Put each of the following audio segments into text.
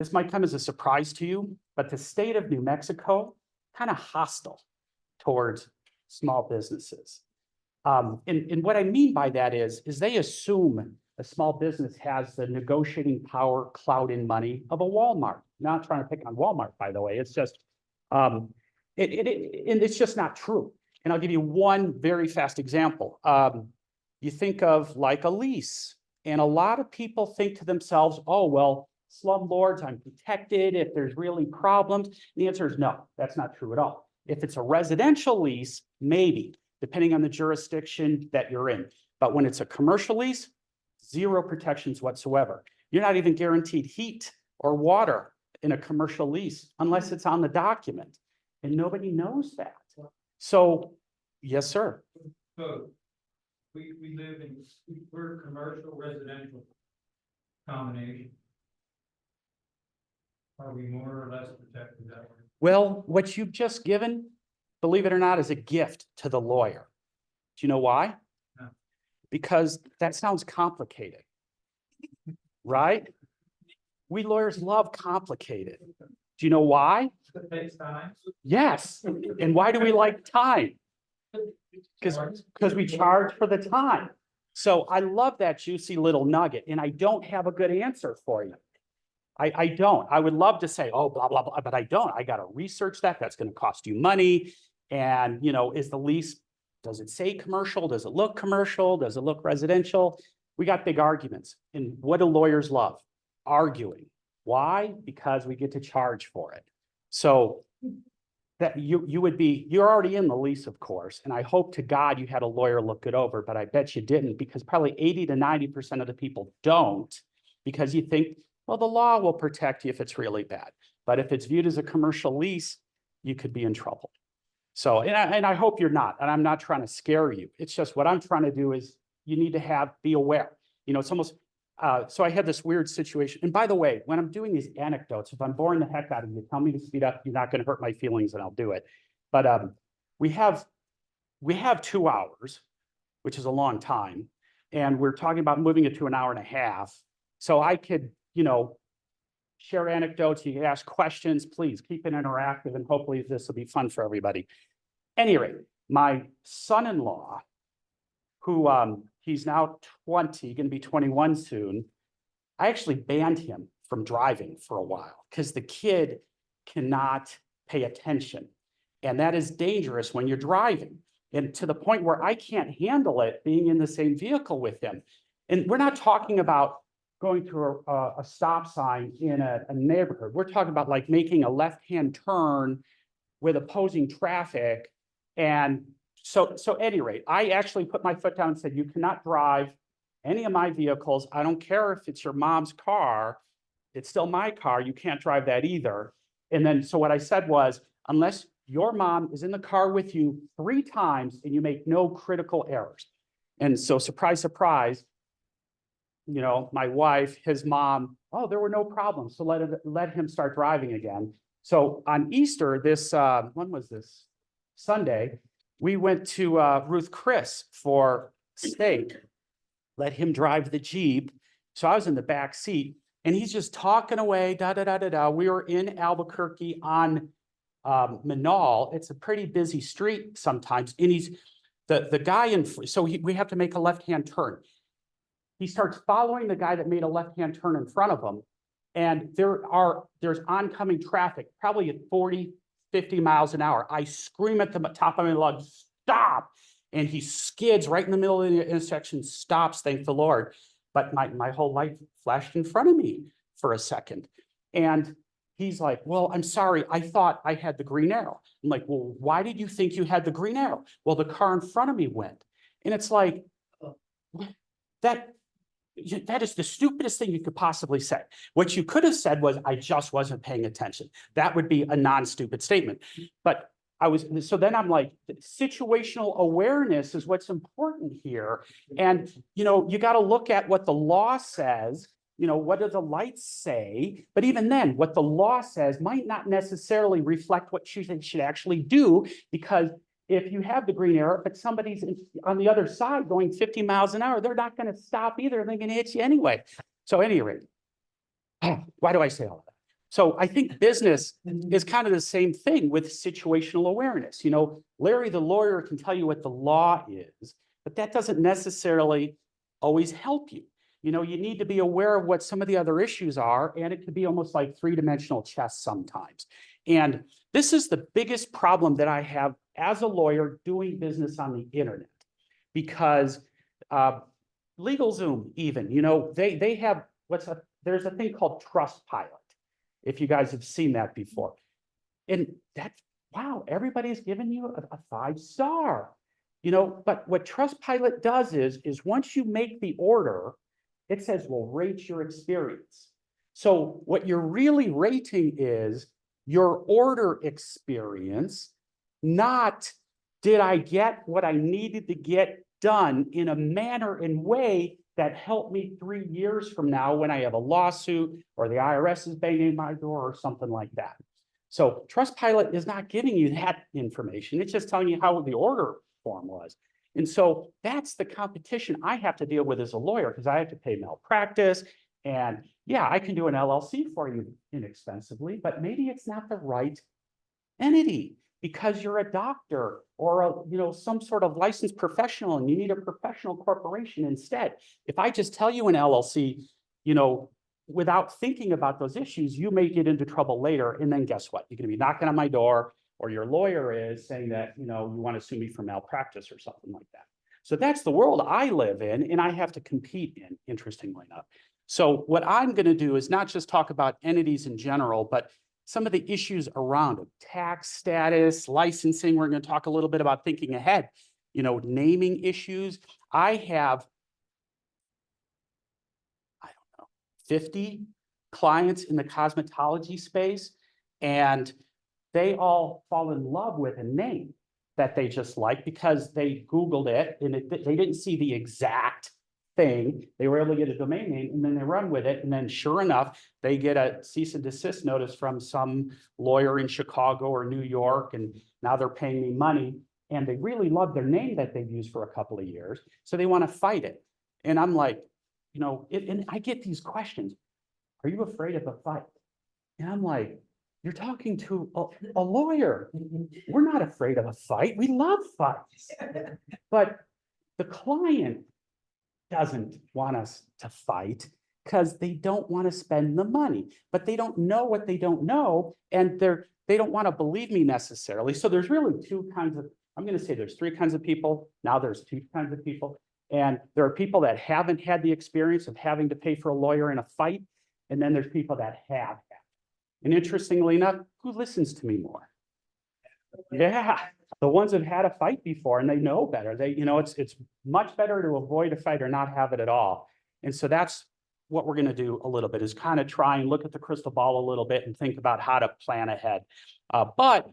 this might come as a surprise to you, but the state of New Mexico kind of hostile towards small businesses. And what I mean by that is they assume a small business has the negotiating power, clout, and money of a Walmart. Not trying to pick on Walmart, by the way. It's just, and it's just not true. And I'll give you one very fast example. You think of like a lease, and a lot of people think to themselves, oh, well, slumlords, I'm protected if there's really problems. The answer is no, that's not true at all. If it's a residential lease, maybe, depending on the jurisdiction that you're in. But when it's a commercial lease, zero protections whatsoever. You're not even guaranteed heat or water in a commercial lease unless it's on the document. And nobody knows that. So, yes, sir. So we live in, we're commercial residential combination. Are we more or less protected that way? Well, what you've just given, believe it or not, is a gift to the lawyer. Do you know why? No. Because that sounds complicated, right? We lawyers love complicated. Do you know why? It takes time. Yes. And why do we like time? Because we charge for the time. So I love that juicy little nugget, and I don't have a good answer for you. I don't. I would love to say, oh, blah, blah, blah, but I don't. I got to research that. That's going to cost you money. And, you know, is the lease, does it say commercial? Does it look commercial? Does it look residential? We got big arguments. And what do lawyers love? Arguing. Why? Because we get to charge for it. So that you're already in the lease, of course. And I hope to God you had a lawyer look it over, but I bet you didn't, because probably 80 to 90% of the people don't, because you think, well, the law will protect you if it's really bad. But if it's viewed as a commercial lease, you could be in trouble. So, and I hope you're not, and I'm not trying to scare you. It's just what I'm trying to do is you need to be aware. You know, it's almost, so I had this weird situation. And by the way, when I'm doing these anecdotes, if I'm boring the heck out of you, tell me to speed up. You're not going to hurt my feelings and I'll do it. But we have 2 hours, which is a long time. And we're talking about moving it to an hour and a half. So I could, you know, share anecdotes. You can ask questions. Please keep it interactive, and hopefully this will be fun for everybody. Anyway, my son-in-law, who he's now 20, going to be 21 soon. I actually banned him from driving for a while because the kid cannot pay attention. And that is dangerous when you're driving. And to the point where I can't handle it being in the same vehicle with him. And we're not talking about going through a stop sign in a neighborhood. We're talking about like making a left-hand turn with opposing traffic. And so at any rate, I actually put my foot down and said, you cannot drive any of my vehicles. I don't care if it's your mom's car. It's still my car. You can't drive that either. And then, so what I said was, unless your mom is in the car with you 3 times and you make no critical errors. And so surprise, surprise, you know, my wife, his mom, oh, there were no problems. So let him start driving again. So on Easter, this, when was this? Sunday, we went to Ruth Chris for steak, let him drive the Jeep. So I was in the back seat and he's just talking away, da, da, da, da, da. We were in Albuquerque on Manal. It's a pretty busy street sometimes. And he's the guy in, so we have to make a left-hand turn. He starts following the guy that made a left-hand turn in front of him. And there's oncoming traffic, probably at 40, 50 miles an hour. I scream at the top of my lungs, stop. And he skids right in the middle of the intersection, stops, thank the Lord. But my whole life flashed in front of me for a second. And he's like, well, I'm sorry, I thought I had the green arrow. I'm like, well, why did you think you had the green arrow? Well, the car in front of me went. And it's like, that is the stupidest thing you could possibly say. What you could have said was, I just wasn't paying attention. That would be a non-stupid statement. But so then I'm like, situational awareness is what's important here. And, you know, you got to look at what the law says, you know, what do the lights say? But even then, what the law says might not necessarily reflect what you should actually do, because if you have the green arrow, but somebody's on the other side going 50 miles an hour, they're not going to stop either. They're going to hit you anyway. So at any rate, why do I say all of that? So I think business is kind of the same thing with situational awareness. You know, Larry, the lawyer, can tell you what the law is, but that doesn't necessarily always help you. You know, you need to be aware of what some of the other issues are, and it could be almost like three-dimensional chess sometimes. And this is the biggest problem that I have as a lawyer doing business on the internet, because LegalZoom even, you know, they have there's a thing called Trustpilot, if you guys have seen that before. And that's, wow, everybody's giving you a 5-star, you know, but what Trustpilot does is once you make the order, it says, well, rate your experience. So what you're really rating is your order experience, not did I get what I needed to get done in a manner and way that helped me 3 years from now when I have a lawsuit or the IRS is banging my door or something like that. So Trustpilot is not giving you that information. It's just telling you how the order form was. And so that's the competition I have to deal with as a lawyer, because I have to pay malpractice. And yeah, I can do an LLC for you inexpensively, but maybe it's not the right entity because you're a doctor or a, you know, some sort of licensed professional and you need a professional corporation instead. If I just tell you an LLC, you know, without thinking about those issues, you may get into trouble later. And then guess what? You're going to be knocking on my door, or your lawyer is saying that, you know, you want to sue me for malpractice or something like that. So that's the world I live in and I have to compete in, interestingly enough. So what I'm going to do is not just talk about entities in general, but some of the issues around it, tax status, licensing. We're going to talk a little bit about thinking ahead, you know, naming issues. I have, I don't know, 50 clients in the cosmetology space, and they all fall in love with a name that they just like because they Googled it and they didn't see the exact thing. They were able to get a domain name and then they run with it. And then sure enough, they get a cease and desist notice from some lawyer in Chicago or New York. And now they're paying me money. And they really love their name that they've used for a couple of years. So they want to fight it. And I'm like, you know, and I get these questions. Are you afraid of a fight? And I'm like, you're talking to a lawyer. We're not afraid of a fight. We love fights. But the client doesn't want us to fight because they don't want to spend the money, but they don't know what they don't know. And they don't want to believe me necessarily. So there's really two kinds of, I'm going to say there's 3 kinds of people. Now there's 2 kinds of people. And there are people that haven't had the experience of having to pay for a lawyer in a fight. And then there's people that have. And interestingly enough, who listens to me more? Yeah, the ones that had a fight before and they know better. They, you know, it's much better to avoid a fight or not have it at all. And so that's what we're going to do a little bit, is kind of try and look at the crystal ball a little bit and think about how to plan ahead. But,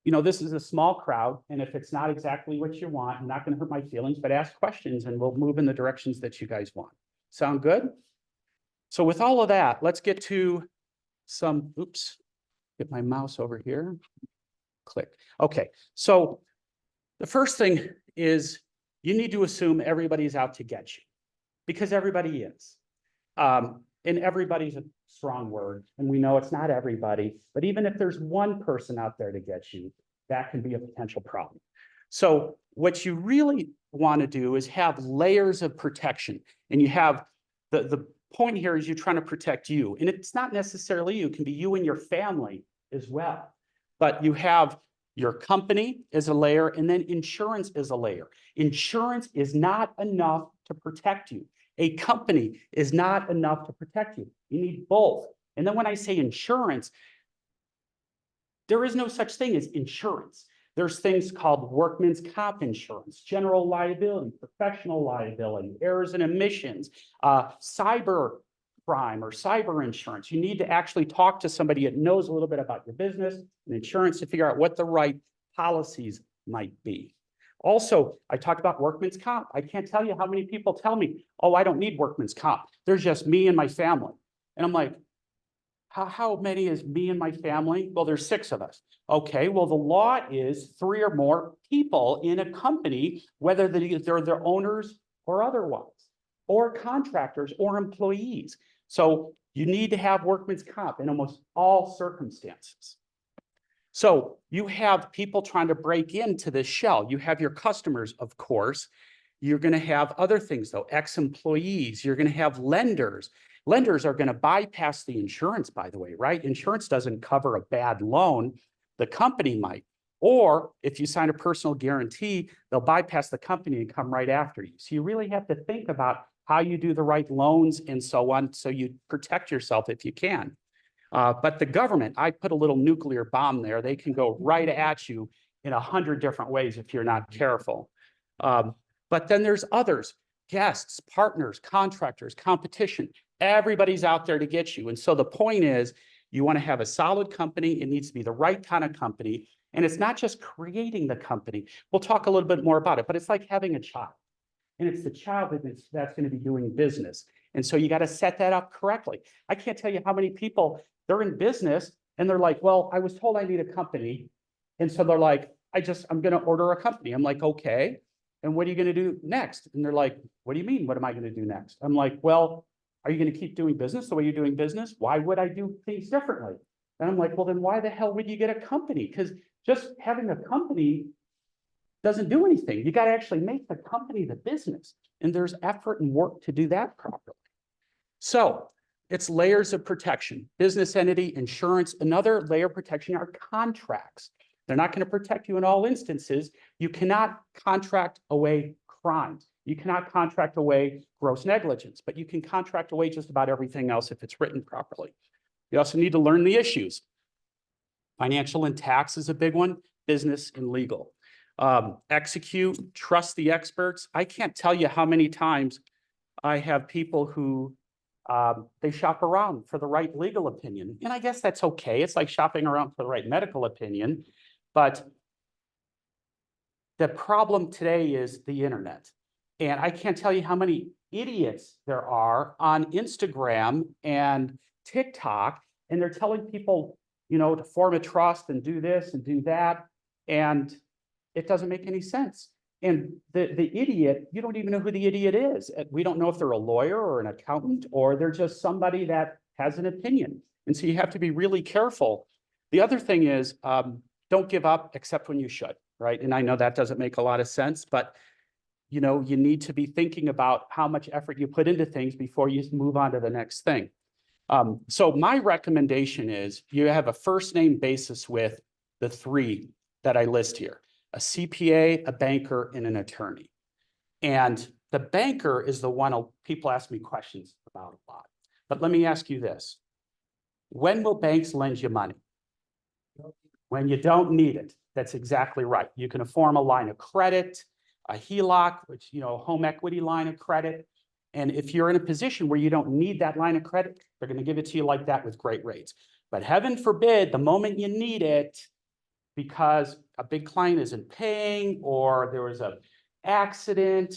you know, this is a small crowd. And if it's not exactly what you want, I'm not going to hurt my feelings, but ask questions and we'll move in the directions that you guys want. Sound good? So with all of that, let's get to some, oops, get my mouse over here. Click. Okay, so the first thing is you need to assume everybody's out to get you, because everybody is. And everybody's a strong word, and we know it's not everybody, but even if there's one person out there to get you, that can be a potential problem. So what you really want to do is have layers of protection, and you have the point here is you're trying to protect you, and it's not necessarily you, it can be you and your family as well. But you have your company as a layer, and then insurance is a layer. Insurance is not enough to protect you. A company is not enough to protect you. You need both. And then when I say insurance, there is no such thing as insurance. There's things called workman's comp insurance, general liability, professional liability, errors and omissions, cyber crime or cyber insurance. You need to actually talk to somebody that knows a little bit about your business and insurance to figure out what the right policies might be. Also, I talked about workman's comp. I can't tell you how many people tell me, oh, I don't need workman's comp. There's just me and my family. And I'm like, how many is me and my family? Well, there's 6 of us. Okay, well, the law is 3 or more people in a company, whether they're their owners or otherwise, or contractors or employees. So You need to have workman's comp in almost all circumstances. So you have people trying to break into this shell. You have your customers, of course. You're going to have other things, though, ex-employees. You're going to have lenders. Lenders are going to bypass the insurance, by the way, right? Insurance doesn't cover a bad loan. The company might. Or if you sign a personal guarantee, they'll bypass the company and come right after you. So you really have to think about how you do the right loans and so on, so you protect yourself if you can. But the government, I put a little nuclear bomb there. They can go right at you in 100 different ways if you're not careful. But then there's others, guests, partners, contractors, competition. Everybody's out there to get you. And so the point is, you want to have a solid company. It needs to be the right kind of company. And it's not just creating the company. We'll talk a little bit more about it, but it's like having a child. And it's the child that's going to be doing business. And so you got to set that up correctly. I can't tell you how many people, they're in business and they're like, well, I was told I need a company. And so they're like, I'm going to order a company. I'm like, okay. And what are you going to do next? And they're like, what do you mean? What am I going to do next? I'm like, well, are you going to keep doing business the way you're doing business? Why would I do things differently? And I'm like, well, then why the hell would you get a company? Because just having a company doesn't do anything. You got to actually make the company the business. And there's effort and work to do that properly. So it's layers of protection, business entity, insurance. Another layer of protection are contracts. They're not going to protect you in all instances. You cannot contract away crimes. You cannot contract away gross negligence, but you can contract away just about everything else if it's written properly. You also need to learn the issues. Financial and tax is a big one, business and legal. Execute, trust the experts. I can't tell you how many times I have people who they shop around for the right legal opinion. And I guess that's okay. It's like shopping around for the right medical opinion. But the problem today is the internet. And I can't tell you how many idiots there are on Instagram and TikTok, and they're telling people, to form a trust and do this and do that. And it doesn't make any sense. And the idiot, you don't even know who the idiot is. We don't know if they're a lawyer or an accountant, or they're just somebody that has an opinion. And so you have to be really careful. The other thing is, don't give up except when you should, right? And I know that doesn't make a lot of sense, but you need to be thinking about how much effort you put into things before you move on to the next thing. So my recommendation is you have a first name basis with the three that I list here: a CPA, a banker, and an attorney. And the banker is the one people ask me questions about a lot. But let me ask you this. When will banks lend you money? When you don't need it. That's exactly right. You can form a line of credit, a HELOC, which, home equity line of credit. And if you're in a position where you don't need that line of credit, they're going to give it to you like that with great rates. But heaven forbid, the moment you need it, because a big client isn't paying or there was an accident,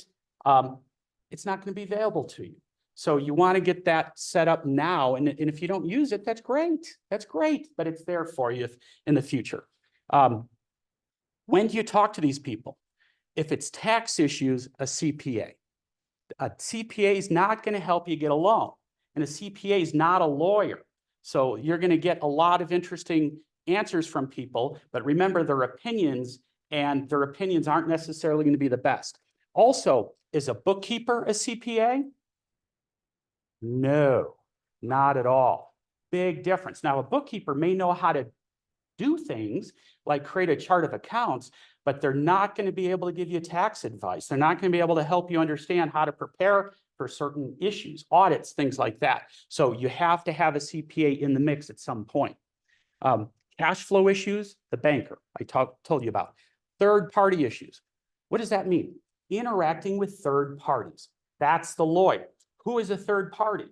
it's not going to be available to you. So you want to get that set up now. And if you don't use it, that's great. That's great, but it's there for you in the future. When do you talk to these people? If it's tax issues, a CPA. A CPA is not going to help you get a loan. And a CPA is not a lawyer. So you're going to get a lot of interesting answers from people, but remember their opinions, and their opinions aren't necessarily going to be the best. Also, is a bookkeeper a CPA? No, not at all. Big difference. Now, a bookkeeper may know how to do things like create a chart of accounts, but they're not going to be able to give you tax advice. They're not going to be able to help you understand how to prepare for certain issues, audits, things like that. So you have to have a CPA in the mix at some point. Cash flow issues, the banker I told you about. Third-party issues. What does that mean? Interacting with third parties. That's the lawyer. Who is a third party?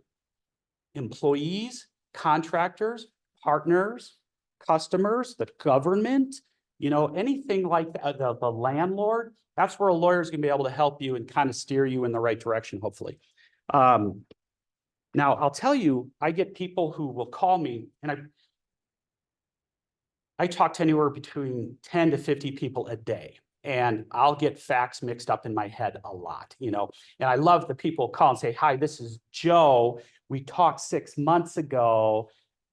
Employees, contractors, partners, customers, the government, anything like that, the landlord. That's where a lawyer is going to be able to help you and kind of steer you in the right direction, hopefully. Now, I'll tell you, I get people who will call me, and I talk to anywhere between 10 to 50 people a day. And I'll get facts mixed up in my head a lot, you know, and I love the people call and say, hi, this is Joe. We talked 6 months ago.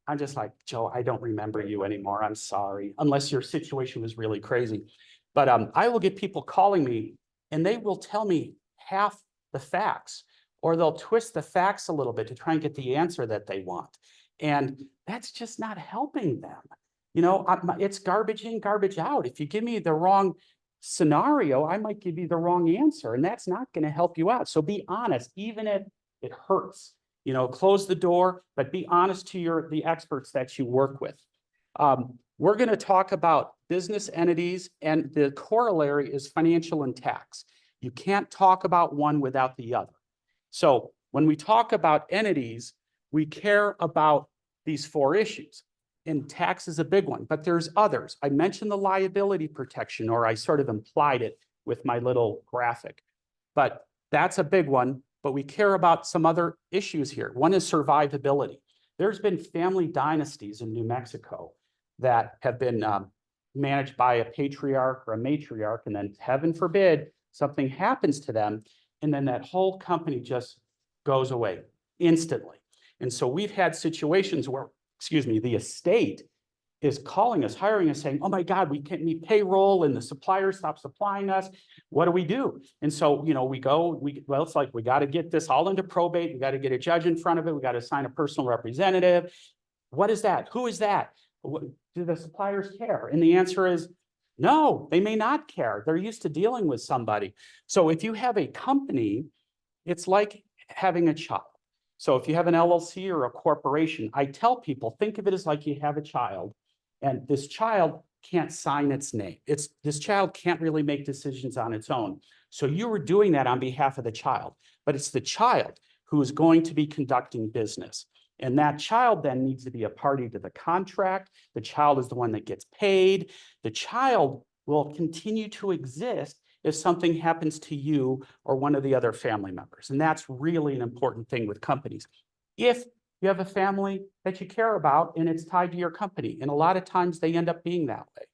I'm just like, Joe, I don't remember you anymore. I'm sorry, unless your situation was really crazy. But I will get people calling me and they will tell me half the facts, or they'll twist the facts a little bit to try and get the answer that they want. And that's just not helping them. You know, it's garbage in, garbage out. If you give me the wrong scenario, I might give you the wrong answer, and that's not going to help you out. So be honest, even if it hurts, you know, close the door, but be honest to the experts that you work with. We're going to talk about business entities, and the corollary is financial and tax. You can't talk about one without the other. So when we talk about entities, we care about these 4 issues. And tax is a big one, but there's others. I mentioned the liability protection, or I sort of implied it with my little graphic, but that's a big one. But we care about some other issues here. One is survivability. There's been family dynasties in New Mexico that have been managed by a patriarch or a matriarch, and then heaven forbid, something happens to them, and then that whole company just goes away instantly. And so we've had situations where, excuse me, the estate is calling us, hiring us, saying, oh my God, we can't meet payroll and the supplier stopped supplying us. What do we do? And so, you know, well, it's like, we got to get this all into probate. We got to get a judge in front of it. We got to assign a personal representative. What is that? Who is that? Do the suppliers care? And the answer is no, they may not care. They're used to dealing with somebody. So if you have a company, it's like having a child. So if you have an LLC or a corporation, I tell people, think of it as like you have a child, and this child can't sign its name. This child can't really make decisions on its own. So you were doing that on behalf of the child, but it's the child who is going to be conducting business. And that child then needs to be a party to the contract. The child is the one that gets paid. The child will continue to exist if something happens to you or one of the other family members. And that's really an important thing with companies. If you have a family that you care about and it's tied to your company, and a lot of times they end up being that way.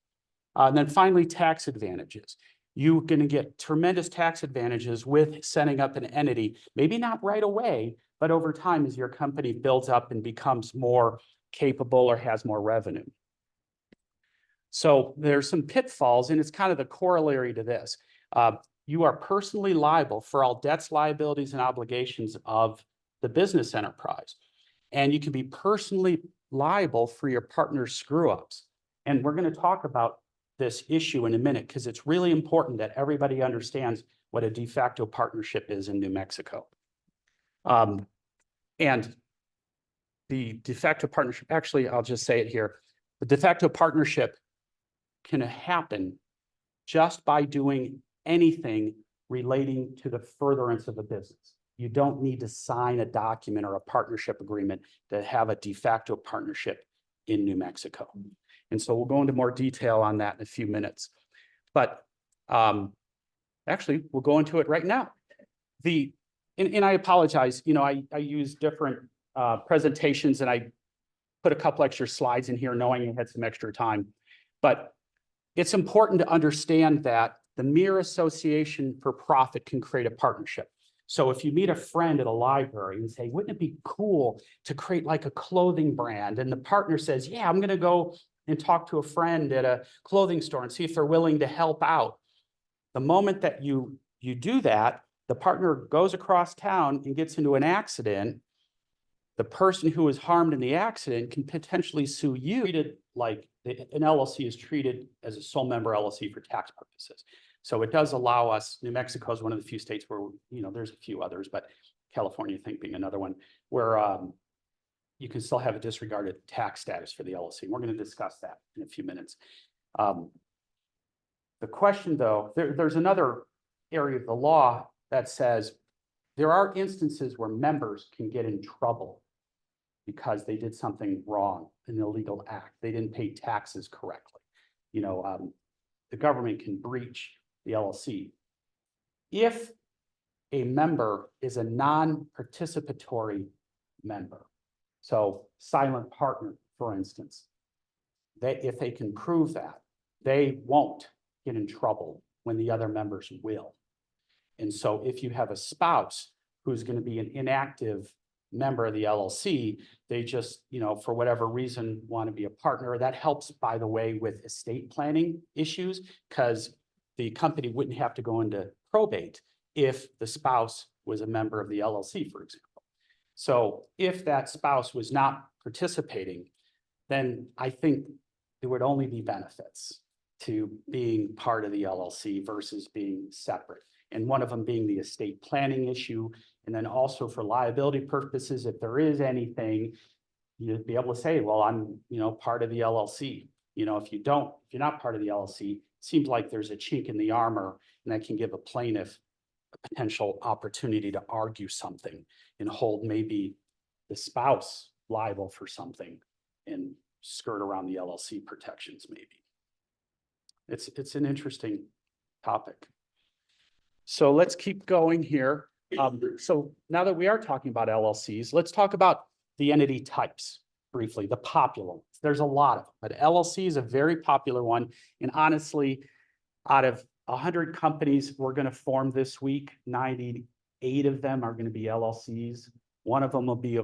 And then finally, tax advantages. You're going to get tremendous tax advantages with setting up an entity, maybe not right away, but over time as your company builds up and becomes more capable or has more revenue. So there's some pitfalls, and it's kind of the corollary to this. You are personally liable for all debts, liabilities, and obligations of the business enterprise. And you can be personally liable for your partner's screw-ups. And we're going to talk about this issue in a minute, because it's really important that everybody understands what a de facto partnership is in New Mexico. And the de facto partnership, actually, I'll just say it here. The de facto partnership can happen just by doing anything relating to the furtherance of a business. You don't need to sign a document or a partnership agreement to have a de facto partnership in New Mexico. And so we'll go into more detail on that in a few minutes. But actually, we'll go into it right now. And I apologize, you know, I use different presentations, and I put a couple extra slides in here knowing I had some extra time. But it's important to understand that the mere association for profit can create a partnership. So if you meet a friend at a library and say, wouldn't it be cool to create like a clothing brand? And the partner says, yeah, I'm going to go and talk to a friend at a clothing store and see if they're willing to help out. The moment that you do that, the partner goes across town and gets into an accident. The person who was harmed in the accident can potentially sue you. Treated like an LLC is treated as a sole member LLC for tax purposes. So it does allow us, New Mexico is one of the few states where, you know, there's a few others, but California, I think, being another one, where you can still have a disregarded tax status for the LLC. And we're going to discuss that in a few minutes. The question, though, there's another area of the law that says there are instances where members can get in trouble because they did something wrong, an illegal act. They didn't pay taxes correctly. You know, the government can breach the LLC. If a member is a non-participatory member, so silent partner, for instance, if they can prove that, they won't get in trouble when the other members will. And so if you have a spouse who's going to be an inactive member of the LLC, they just, for whatever reason, want to be a partner. That helps, by the way, with estate planning issues, because the company wouldn't have to go into probate if the spouse was a member of the LLC, for example. So if that spouse was not participating, then I think there would only be benefits to being part of the LLC versus being separate. And one of them being the estate planning issue. And then also for liability purposes, if there is anything, you'd be able to say, well, I'm, part of the LLC. If you're not part of the LLC, it seems like there's a chink in the armor, and that can give a plaintiff a potential opportunity to argue something and hold maybe the spouse liable for something and skirt around the LLC protections maybe. It's an interesting topic. So let's keep going here. So now that we are talking about LLCs, let's talk about the entity types briefly, the popular ones. There's a lot of them, but LLC is a very popular one. And honestly, out of 100 companies we're going to form this week, 98 of them are going to be LLCs. One of them will be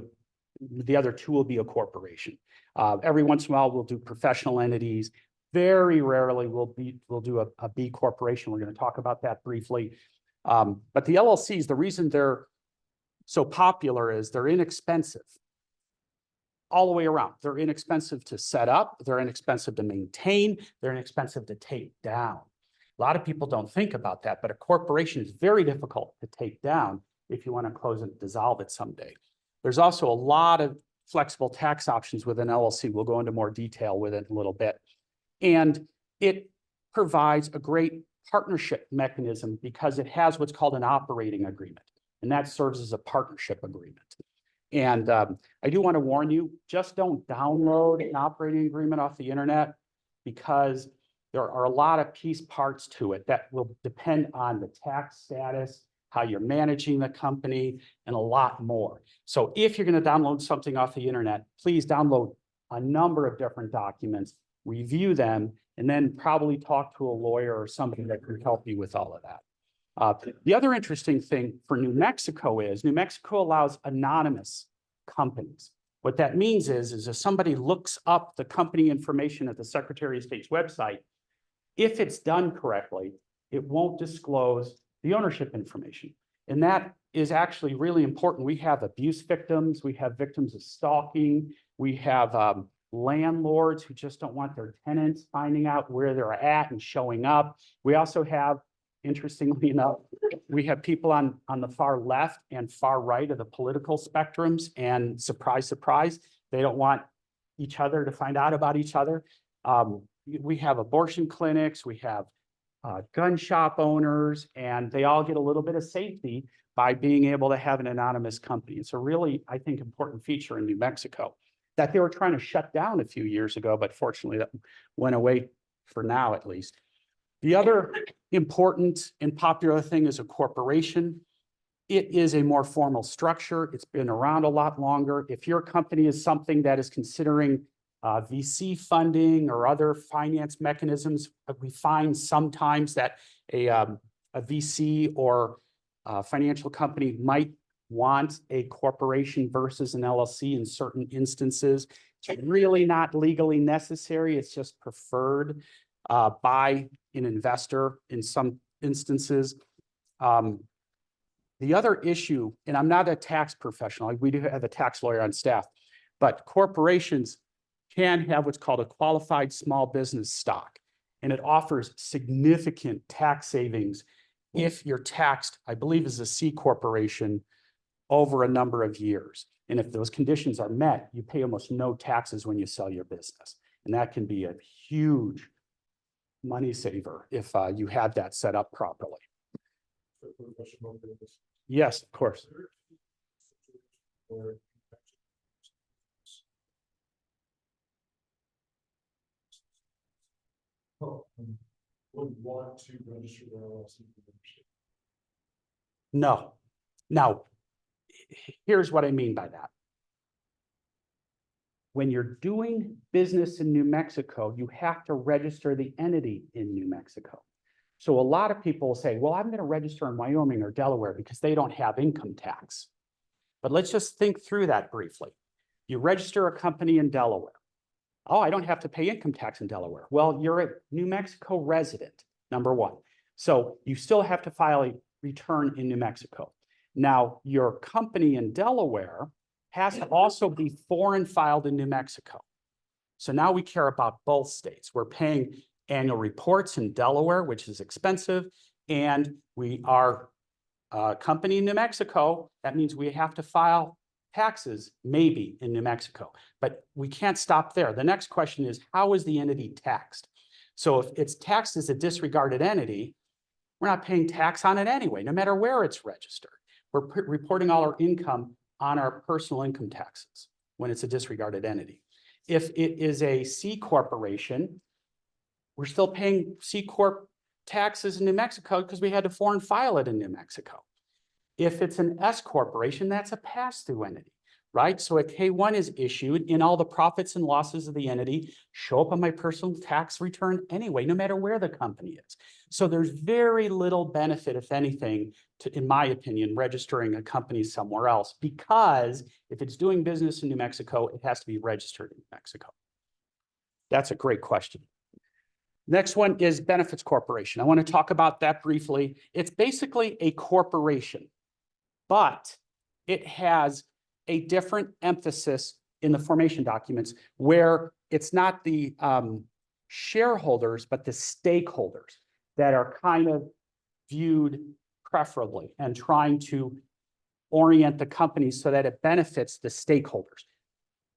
the other two will be a corporation. Every once in a while, we'll do professional entities. Very rarely we'll do a B corporation. We're going to talk about that briefly. But the LLCs, the reason they're so popular is they're inexpensive all the way around. They're inexpensive to set up. They're inexpensive to maintain. They're inexpensive to take down. A lot of people don't think about that, but a corporation is very difficult to take down if you want to close and dissolve it someday. There's also a lot of flexible tax options with an LLC. We'll go into more detail with it in a little bit. And it provides a great partnership mechanism because it has what's called an operating agreement, and that serves as a partnership agreement. And I do want to warn you, just don't download an operating agreement off the internet, because there are a lot of piece parts to it that will depend on the tax status, how you're managing the company, and a lot more. So if you're going to download something off the internet, please download a number of different documents, review them, and then probably talk to a lawyer or somebody that can help you with all of that. The other interesting thing for New Mexico is New Mexico allows anonymous companies. What that means is if somebody looks up the company information at the Secretary of State's website, if it's done correctly, it won't disclose the ownership information. And that is actually really important. We have abuse victims, we have victims of stalking, we have landlords who just don't want their tenants finding out where they're at and showing up. We also have, interestingly enough, we have people on the far left and far right of the political spectrums, and surprise, surprise, they don't want each other to find out about each other. We have abortion clinics, we have gun shop owners, and they all get a little bit of safety by being able to have an anonymous company. It's a really, I think, important feature in New Mexico that they were trying to shut down a few years ago, but fortunately that went away for now, at least. The other important and popular thing is a corporation. It is a more formal structure. It's been around a lot longer. If your company is something that is considering VC funding or other finance mechanisms, we find sometimes that a VC or a financial company might want a corporation versus an LLC in certain instances. It's really not legally necessary. It's just preferred by an investor in some instances. The other issue, and I'm not a tax professional, we do have a tax lawyer on staff, but corporations can have what's called a qualified small business stock, and it offers significant tax savings if you're taxed, I believe, as a C corporation over a number of years. And if those conditions are met, you pay almost no taxes when you sell your business. And that can be a huge money saver if you had that set up properly. Yes, of course. Would want to register their LLC for membership. No. Now, here's what I mean by that. When you're doing business in New Mexico, you have to register the entity in New Mexico. So a lot of people will say, well, I'm going to register in Wyoming or Delaware because they don't have income tax. But let's just think through that briefly. You register a company in Delaware. Oh, I don't have to pay income tax in Delaware. Well, you're a New Mexico resident, number one. So you still have to file a return in New Mexico. Now, your company in Delaware has to also be foreign filed in New Mexico. So now we care about both states. We're paying annual reports in Delaware, which is expensive, and we are a company in New Mexico. That means we have to file taxes maybe in New Mexico, but we can't stop there. The next question is, how is the entity taxed? So if it's taxed as a disregarded entity, we're not paying tax on it anyway, no matter where it's registered. We're reporting all our income on our personal income taxes when it's a disregarded entity. If it is a C corporation, we're still paying C corp taxes in New Mexico because we had to foreign file it in New Mexico. If it's an S corporation, that's a pass-through entity, right? So a K-1 is issued and all the profits and losses of the entity show up on my personal tax return anyway, no matter where the company is. So there's very little benefit, if anything, to, in my opinion, registering a company somewhere else, because if it's doing business in New Mexico, it has to be registered in New Mexico. That's a great question. Next one is benefits corporation. I want to talk about that briefly. It's basically a corporation, but it has a different emphasis in the formation documents where it's not the shareholders, but the stakeholders that are kind of viewed preferably and trying to orient the company so that it benefits the stakeholders.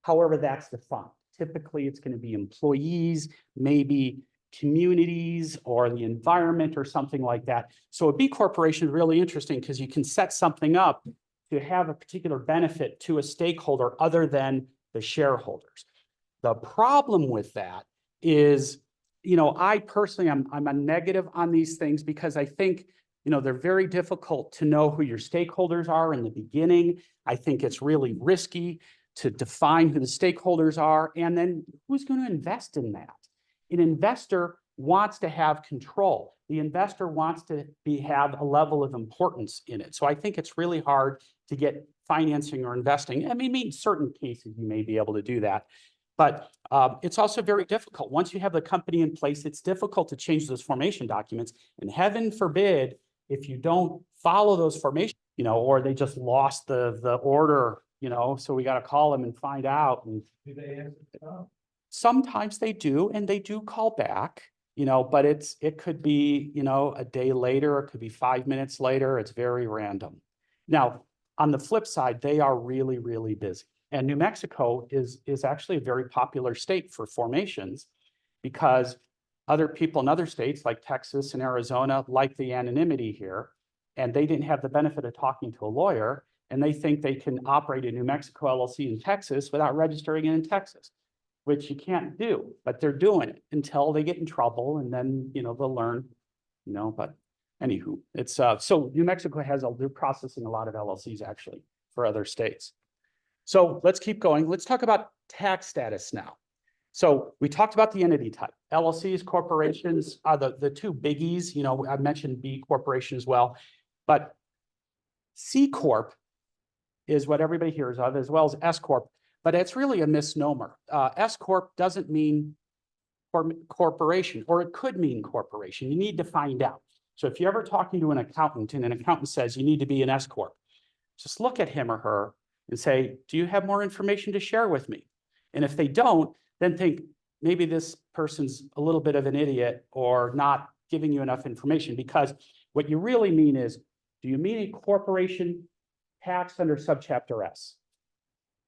However, that's defined. Typically, it's going to be employees, maybe communities or the environment or something like that. So a B corporation is really interesting because you can set something up to have a particular benefit to a stakeholder other than the shareholders. The problem with that is, I personally, I'm a negative on these things because I think, they're very difficult to know who your stakeholders are in the beginning. I think it's really risky to define who the stakeholders are, and then who's going to invest in that? An investor wants to have control. The investor wants to have a level of importance in it. So I think it's really hard to get financing or investing. I mean, in certain cases, you may be able to do that. But it's also very difficult. Once you have the company in place, it's difficult to change those formation documents. And heaven forbid, if you don't follow those formations, or they just lost the order, so we got to call them and find out. And Do they answer the phone? sometimes they do, and they do call back, but it could be, a day later, it could be 5 minutes later. It's very random. Now, on the flip side, they are really, really busy. And New Mexico is actually a very popular state for formations because other people in other states like Texas and Arizona like the anonymity here, and they didn't have the benefit of talking to a lawyer, and they think they can operate a New Mexico LLC in Texas without registering it in Texas, which you can't do, but they're doing it until they get in trouble, and then, they'll learn, but anywho, it's, so New Mexico they're processing a lot of LLCs actually for other states. So let's keep going. Let's talk about tax status now. So we talked about the entity type. LLCs, corporations are the two biggies. I mentioned B corporation as well, but C corp is what everybody hears of, as well as S corp, but it's really a misnomer. S corp doesn't mean corporation, or it could mean corporation. You need to find out. So if you're ever talking to an accountant and an accountant says you need to be an S corp, just look at him or her and say, do you have more information to share with me? And if they don't, then think maybe this person's a little bit of an idiot or not giving you enough information, because what you really mean is, do you mean a corporation taxed under subchapter S?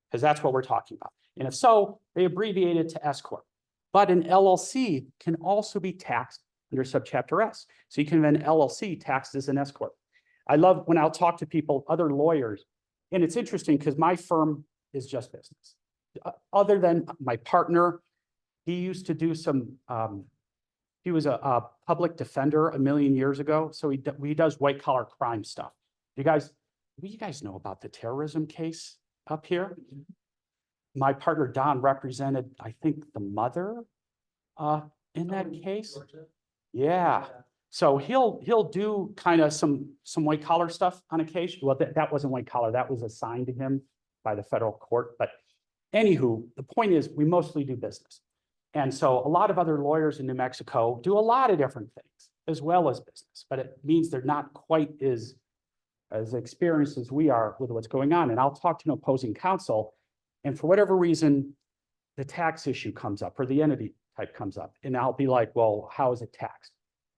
Because that's what we're talking about. And if so, they abbreviate it to S corp. But an LLC can also be taxed under subchapter S. So you can have an LLC taxed as an S corp. I love when I'll talk to people, other lawyers, and it's interesting because my firm is just business. Other than my partner, he used to do some, he was a public defender a million years ago. So he does white collar crime stuff. You guys know about the terrorism case up here? My partner, Don, represented, I think, the mother in that case. Yeah. So he'll do kind of some white collar stuff on occasion. Well, that wasn't white collar, that was assigned to him by the federal court. But anywho, the point is, we mostly do business. And so a lot of other lawyers in New Mexico do a lot of different things as well as business, but it means they're not quite as experienced as we are with what's going on. And I'll talk to an opposing counsel, and for whatever reason, the tax issue comes up or the entity type comes up, and I'll be like, well, how is it taxed?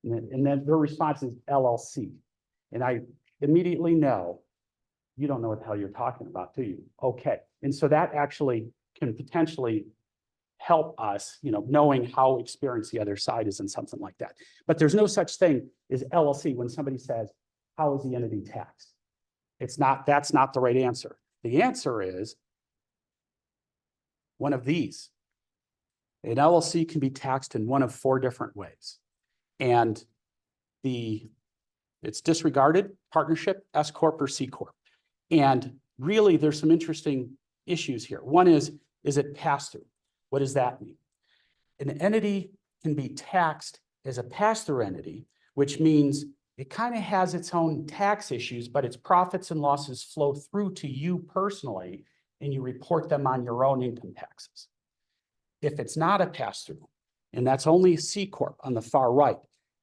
And then their response is LLC. And I immediately know, you don't know what the hell you're talking about, do you? Okay. And so that actually can potentially help us, knowing how experienced the other side is in something like that. But there's no such thing as LLC when somebody says, how is the entity taxed? That's not the right answer. The answer is one of these. An LLC can be taxed in one of 4 different ways. And it's disregarded, partnership, S Corp or C Corp. And really there's some interesting issues here. One is it pass-through? What does that mean? An entity can be taxed as a pass-through entity, which means it kind of has its own tax issues, but its profits and losses flow through to you personally, and you report them on your own income taxes. If it's not a pass-through, and that's only C Corp on the far right,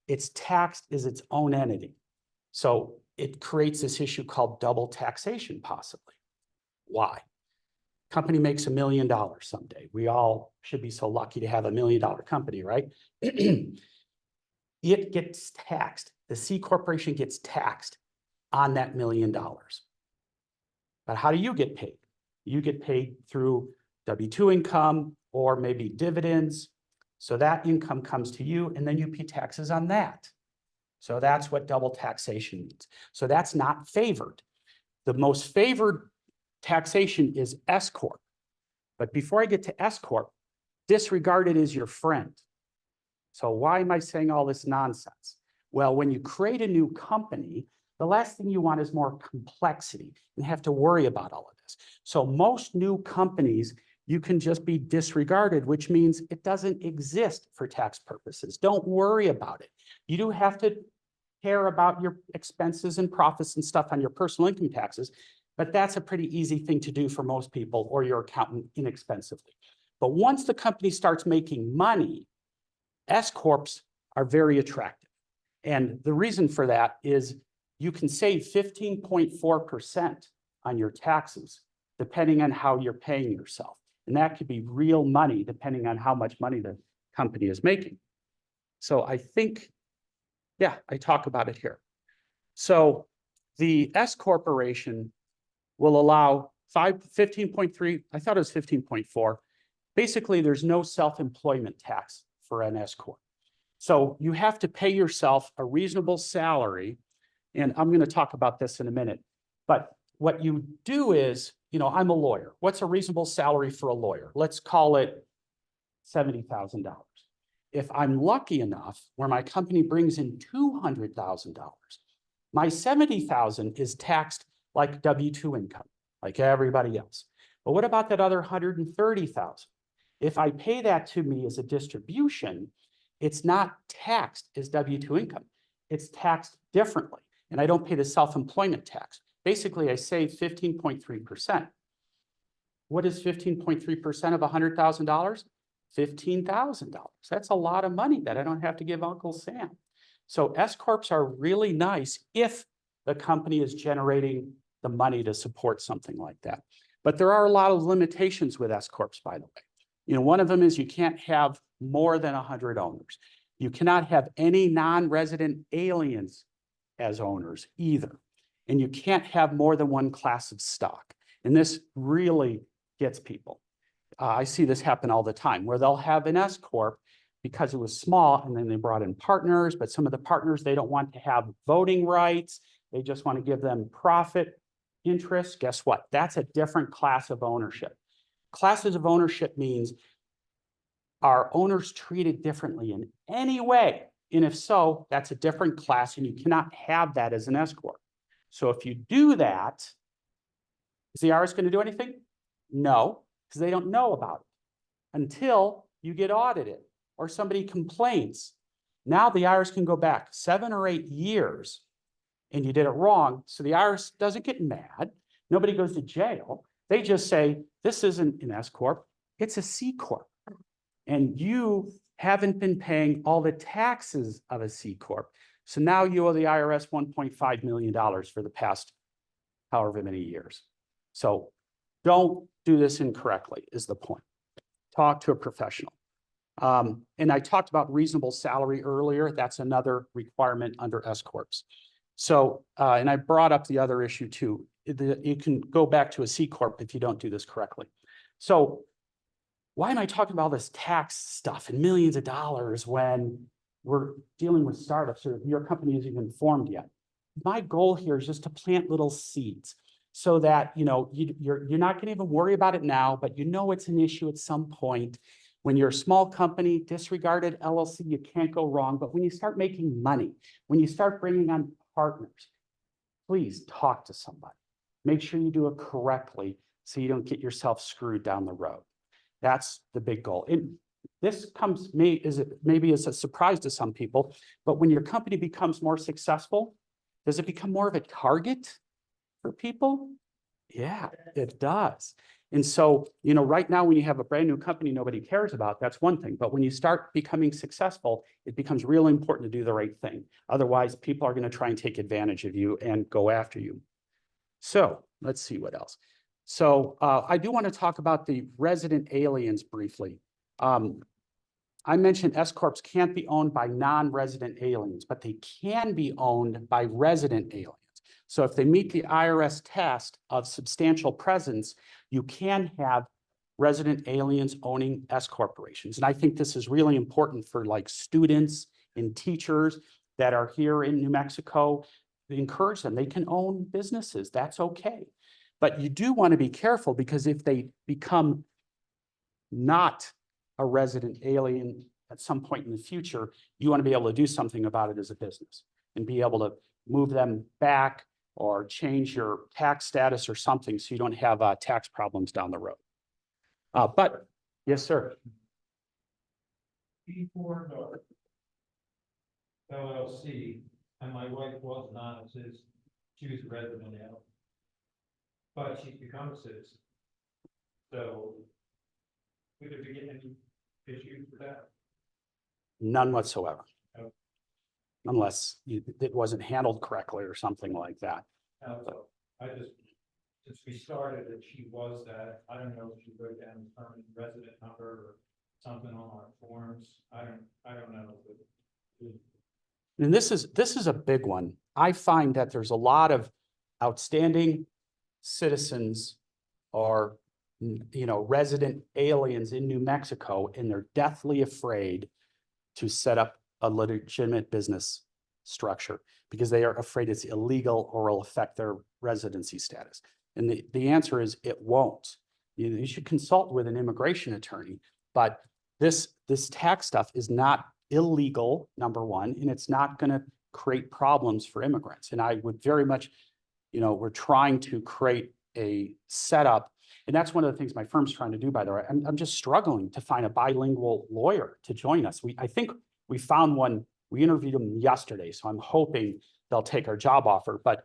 it's taxed as its own entity. So it creates this issue called double taxation possibly. Why? Company makes $1 million someday. We all should be so lucky to have $1 million company, right? It gets taxed. The C corporation gets taxed on that $1 million. But how do you get paid? You get paid through W-2 income or maybe dividends. So that income comes to you and then you pay taxes on that. So that's what double taxation means. So that's not favored. The most favored taxation is S Corp. But before I get to S Corp, disregard it as your friend. So why am I saying all this nonsense? Well, when you create a new company, the last thing you want is more complexity and have to worry about all of this. So most new companies, you can just be disregarded, which means it doesn't exist for tax purposes. Don't worry about it. You do have to care about your expenses and profits and stuff on your personal income taxes, but that's a pretty easy thing to do for most people or your accountant inexpensively. But once the company starts making money, S Corps are very attractive. And the reason for that is you can save 15.4% on your taxes, depending on how you're paying yourself. And that could be real money, depending on how much money the company is making. So I think, yeah, I talk about it here. So the S corporation will allow 15.3, I thought it was 15.4. Basically, there's no self-employment tax for an S corp. So you have to pay yourself a reasonable salary. And I'm going to talk about this in a minute. But what you do is, I'm a lawyer. What's a reasonable salary for a lawyer? Let's call it $70,000. If I'm lucky enough where my company brings in $200,000, my $70,000 is taxed like W-2 income, like everybody else. But what about that other $130,000? If I pay that to me as a distribution, it's not taxed as W-2 income. It's taxed differently, and I don't pay the self-employment tax. Basically, I save 15.3%. What is 15.3% of $100,000? $15,000. That's a lot of money that I don't have to give Uncle Sam. So S corps are really nice if the company is generating the money to support something like that. But there are a lot of limitations with S corps, by the way. One of them is you can't have more than 100 owners. You cannot have any non-resident aliens as owners either. And you can't have more than one class of stock. And this really gets people. I see this happen all the time where they'll have an S corp because it was small and then they brought in partners, but some of the partners, they don't want to have voting rights. They just want to give them profit interest. Guess what? That's a different class of ownership. Classes of ownership means, are owners treated differently in any way? And if so, that's a different class and you cannot have that as an S corp. So if you do that, is the IRS going to do anything? No, because they don't know about it until you get audited or somebody complains. Now the IRS can go back 7 or 8 years and you did it wrong. So the IRS doesn't get mad. Nobody goes to jail. They just say, this isn't an S corp, it's a C corp. And you haven't been paying all the taxes of a C corp. So now you owe the IRS $1.5 million for the past however many years. So don't do this incorrectly is the point. Talk to a professional. And I talked about reasonable salary earlier. That's another requirement under S corps. So, and I brought up the other issue too. You can go back to a C corp if you don't do this correctly. So why am I talking about all this tax stuff and millions of dollars when we're dealing with startups or your company isn't even formed yet? My goal here is just to plant little seeds so that, you know, you're not going to even worry about it now, but you know it's an issue at some point. When you're a small company, disregarded LLC, you can't go wrong. But when you start making money, when you start bringing on partners, please talk to somebody. Make sure you do it correctly so you don't get yourself screwed down the road. That's the big goal. And this comes maybe as a surprise to some people, but when your company becomes more successful, does it become more of a target for people? Yeah, it does. And so, you know, right now, when you have a brand new company nobody cares about, that's one thing. But when you start becoming successful, it becomes really important to do the right thing. Otherwise, people are going to try and take advantage of you and go after you. So let's see what else. So I do want to talk about the resident aliens briefly. I mentioned S corps can't be owned by non-resident aliens, but they can be owned by resident aliens. So if they meet the IRS test of substantial presence, you can have resident aliens owning S corporations. And I think this is really important for like students and teachers that are here in New Mexico. Encourage them. They can own businesses. That's okay. But you do want to be careful because if they become not a resident alien at some point in the future, you want to be able to do something about it as a business and be able to move them back or change your tax status or something so you don't have tax problems down the road. But yes, sir. Before the LLC, and my wife was not a citizen, she was a resident now, but she's become a citizen. So would there be any issues with that? None whatsoever. Okay. Unless it wasn't handled correctly or something like that. So I just, since we started and she was that, I don't know if she wrote down the permanent resident number or something on our forms. I don't know. And this is a big one. I find that there's a lot of outstanding citizens or, you know, resident aliens in New Mexico, and they're deathly afraid to set up a legitimate business structure because they are afraid it's illegal or will affect their residency status. And the answer is it won't. You should consult with an immigration attorney, but this tax stuff is not illegal, number one, and it's not going to create problems for immigrants. And I would very much, you know, we're trying to create a setup. And that's one of the things my firm's trying to do, by the way. I'm just struggling to find a bilingual lawyer to join us. I think we found one. We interviewed them yesterday, so I'm hoping they'll take our job offer. But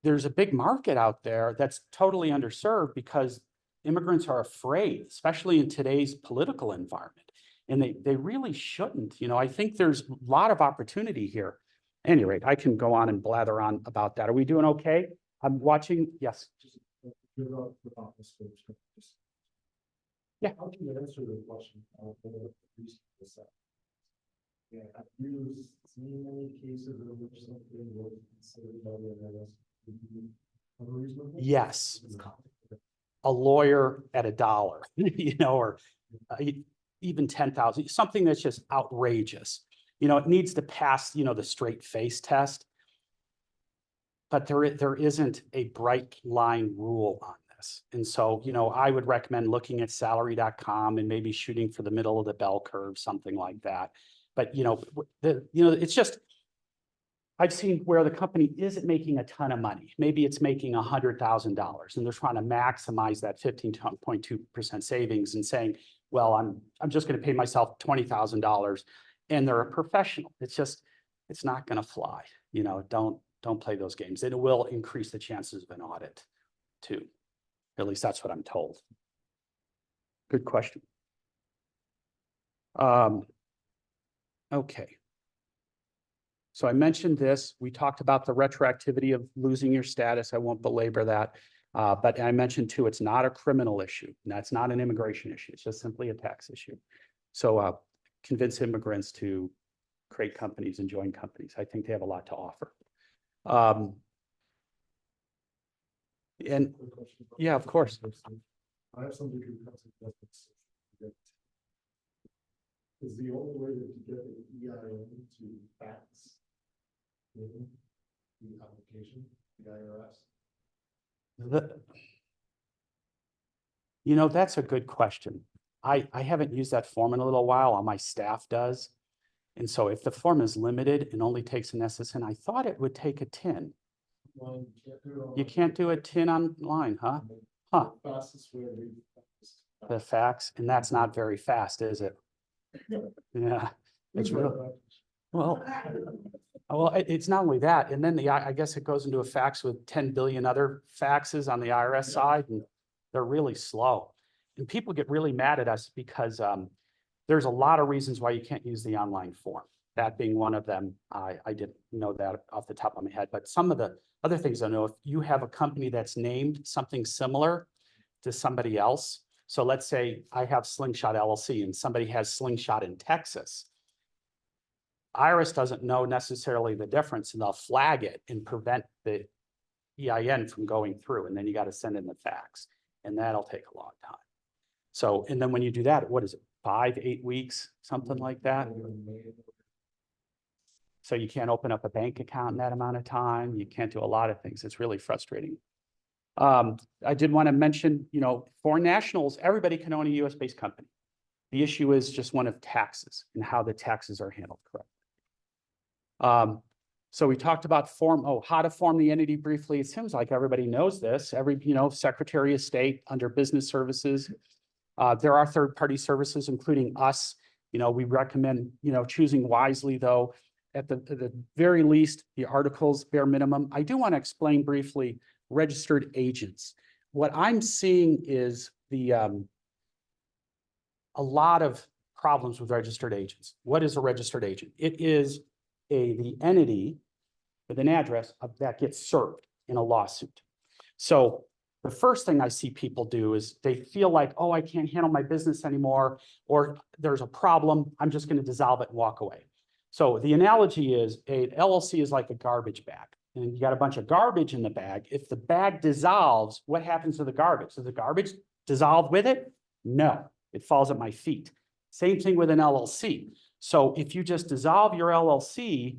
there's a big market out there that's totally underserved because immigrants are afraid, especially in today's political environment. And they really shouldn't. You know, I think there's a lot of opportunity here. At any rate, I can go on and blather on about that. Are we doing okay? I'm watching. Yes. Yeah. How can you answer the question? Yeah, have you seen any cases in which something was considered by the IRS to be unreasonable? Yes. A lawyer at $1, you know, or even 10,000, something that's just outrageous. You know, it needs to pass, you know, the straight face test. But there isn't a bright line rule on this. And so, you know, I would recommend looking at salary.com and maybe shooting for the middle of the bell curve, something like that. But, you know, it's just, I've seen where the company isn't making a ton of money. Maybe it's making $100,000 and they're trying to maximize that 15.2% savings and saying, well, I'm just going to pay myself $20,000 and they're a professional. It's just, it's not gonna fly, you know, don't play those games. It will increase the chances of an audit too. At least that's what I'm told. Good question. Okay. So I mentioned this, we talked about the retroactivity of losing your status. I won't belabor that. But I mentioned too, it's not a criminal issue. That's not an immigration issue. It's just simply a tax issue. So convince immigrants to create companies and join companies. I think they have a lot to offer. And Quick question about yeah, of course. I have somebody who comes and does this. Is the only way that you get an EIN to fax the application, the IRS? You know, that's a good question. I haven't used that form in a little while, my staff does. And so if the form is limited and only takes an SSN, I thought it would take a TIN. Well, You can't do a TIN online, huh? Huh. The fastest way to read The fax, and that's not very fast, is it? Yeah, it's real. Well, it's not only that, and then I guess it goes into a fax with 10 billion other faxes on the IRS side, and they're really slow. And people get really mad at us because there's a lot of reasons why you can't use the online form. That being one of them. I didn't know that off the top of my head, but some of the other things I know, if you have a company that's named something similar to somebody else. So let's say I have Slingshot LLC and somebody has Slingshot in Texas. IRS doesn't know necessarily the difference, and they'll flag it and prevent the EIN from going through. And then you got to send in the fax, and that'll take a long time. So, and then when you do that, what is it, 5, 8 weeks, something like that? So you can't open up a bank account in that amount of time. You can't do a lot of things. It's really frustrating. I did want to mention, you know, foreign nationals, everybody can own a US based company. The issue is just one of taxes and how the taxes are handled correctly. So we talked about how to form the entity briefly. It seems like everybody knows this. Every, you know, Secretary of State under business services. There are third-party services, including us. You know, we recommend, you know, choosing wisely though. At the very least, the articles bare minimum. I do want to explain briefly registered agents. What I'm seeing is a lot of problems with registered agents. What is a registered agent? It is the entity with an address that gets served in a lawsuit. So the first thing I see people do is they feel like, oh, I can't handle my business anymore, or there's a problem, I'm just going to dissolve it and walk away. So the analogy is a LLC is like a garbage bag, and you got a bunch of garbage in the bag. If the bag dissolves, what happens to the garbage? Does the garbage dissolve with it? No, it falls at my feet. Same thing with an LLC. So if you just dissolve your LLC,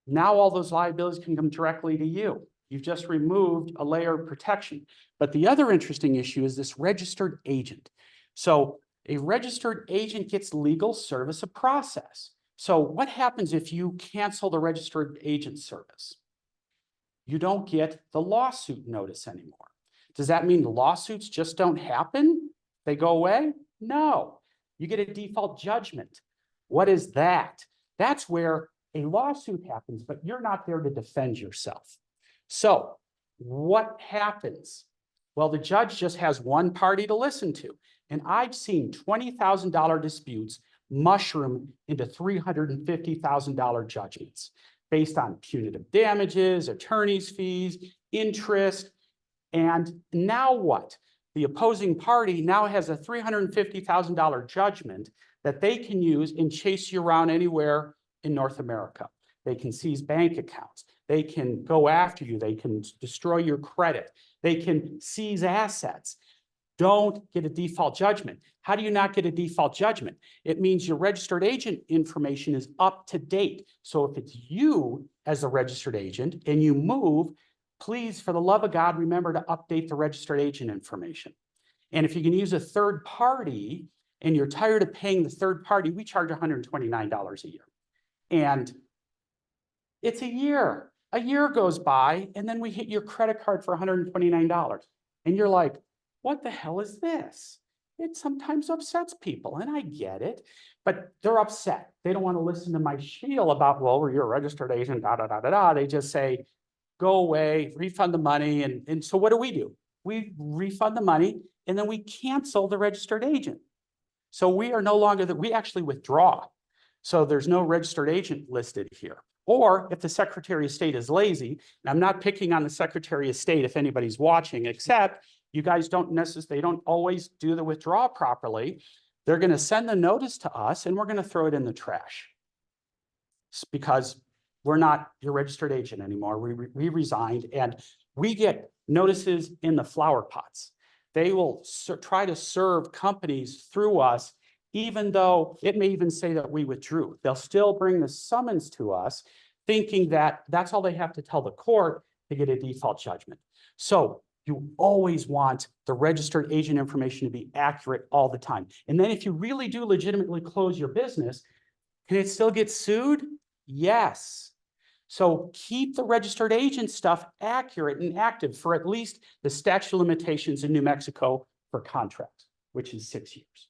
now all those liabilities can come directly to you. You've just removed a layer of protection. But the other interesting issue is this registered agent. So a registered agent gets legal service of process. So what happens if you cancel the registered agent service? You don't get the lawsuit notice anymore. Does that mean the lawsuits just don't happen? They go away? No. You get a default judgment. What is that? That's where a lawsuit happens, but you're not there to defend yourself. So what happens? Well, the judge just has one party to listen to. And I've seen $20,000 disputes mushroom into $350,000 judgments based on punitive damages, attorney's fees, interest. And now what? The opposing party now has a $350,000 judgment that they can use and chase you around anywhere in North America. They can seize bank accounts. They can go after you. They can destroy your credit. They can seize assets. Don't get a default judgment. How do you not get a default judgment? It means your registered agent information is up to date. So if it's you as a registered agent and you move, please, for the love of God, remember to update the registered agent information. And if you can use a third party and you're tired of paying the third party, we charge $129 a year. And it's a year. A year goes by, and then we hit your credit card for $129. And you're like, what the hell is this? it sometimes upsets people, and I get it, but they're upset. They don't want to listen to my spiel about, well, you're a registered agent, da, da, da, da, da. They just say, go away, refund the money. And so what do? We refund the money and then we cancel the registered agent. So we are no longer that we actually withdraw. So there's no registered agent listed here. Or if the Secretary of State is lazy, and I'm not picking on the Secretary of State if anybody's watching, except you guys don't necessarily, they don't always do the withdrawal properly. They're going to send the notice to us and we're going to throw it in the trash. It's because we're not your registered agent anymore. We resigned and we get notices in the flower pots. They will try to serve companies through us, even though it may even say that we withdrew. They'll still bring the summons to us, thinking that that's all they have to tell the court to get a default judgment. So you always want the registered agent information to be accurate all the time. And then if you really do legitimately close your business, can it still get sued? Yes. So keep the registered agent stuff accurate and active for at least the statute of limitations in New Mexico for contracts, which is 6 years,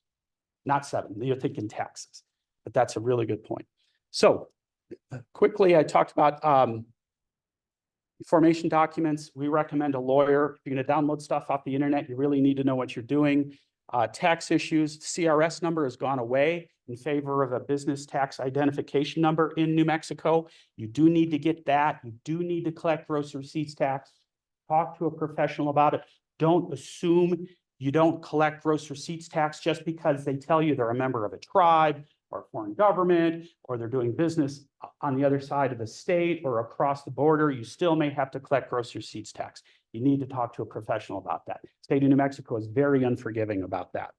not 7. You're thinking taxes, but that's a really good point. So quickly, I talked about formation documents. We recommend a lawyer. If you're going to download stuff off the internet, you really need to know what you're doing. Tax issues, CRS number has gone away in favor of a business tax identification number in New Mexico. You do need to get that. You do need to collect gross receipts tax. Talk to a professional about it. Don't assume you don't collect gross receipts tax just because they tell you they're a member of a tribe or a foreign government, or they're doing business on the other side of the state or across the border. You still may have to collect gross receipts tax. You need to talk to a professional about that. State of New Mexico is very unforgiving about that.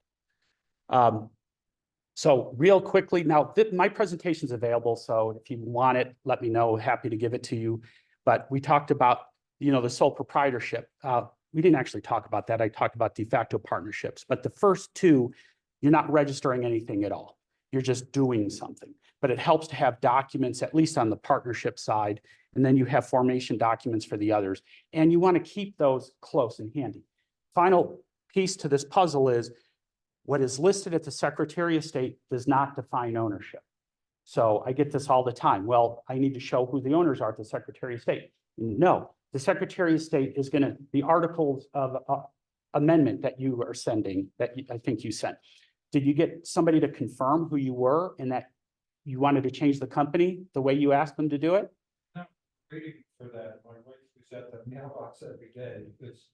So real quickly, now my presentation is available. So if you want it, let me know. Happy to give it to you. But we talked about, the sole proprietorship. We didn't actually talk about that. I talked about de facto partnerships. But the first two, you're not registering anything at all. You're just doing something. But it helps to have documents, at least on the partnership side. And then you have formation documents for the others. And you want to keep those close and handy. Final piece to this puzzle is what is listed at the Secretary of State does not define ownership. So I get this all the time. Well, I need to show who the owners are at the Secretary of State. No, the Secretary of State is going to, the articles of amendment that you are sending, that I think you sent. Did you get somebody to confirm who you were and that you wanted to change the company the way you asked them to do it? No, waiting for that. My wife was at the mailbox every day because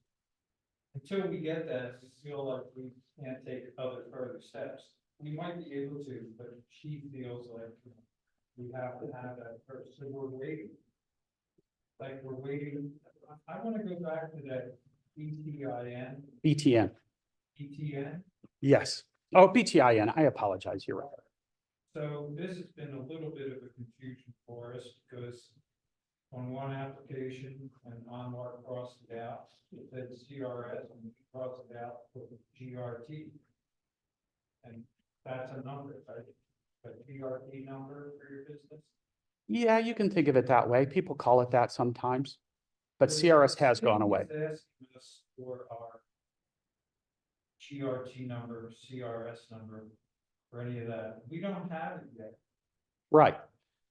until we get that, we feel like we can't take other further steps. We might be able to, but she feels like we have to have that first. So we're waiting. Like we're waiting. I want to go back to that BTIN. BTN. BTN. Yes. Oh, BTIN. I apologize. You're right. So this has been a little bit of a confusion for us because on one application and Anwar crossed it out, it said CRS and we crossed it out with GRT. And that's a number, right? A GRT number for your business? Yeah, you can think of it that way. People call it that sometimes. But CRS has gone away. Asking us for our GRT number, CRS number, or any of that. We don't have it yet. Right.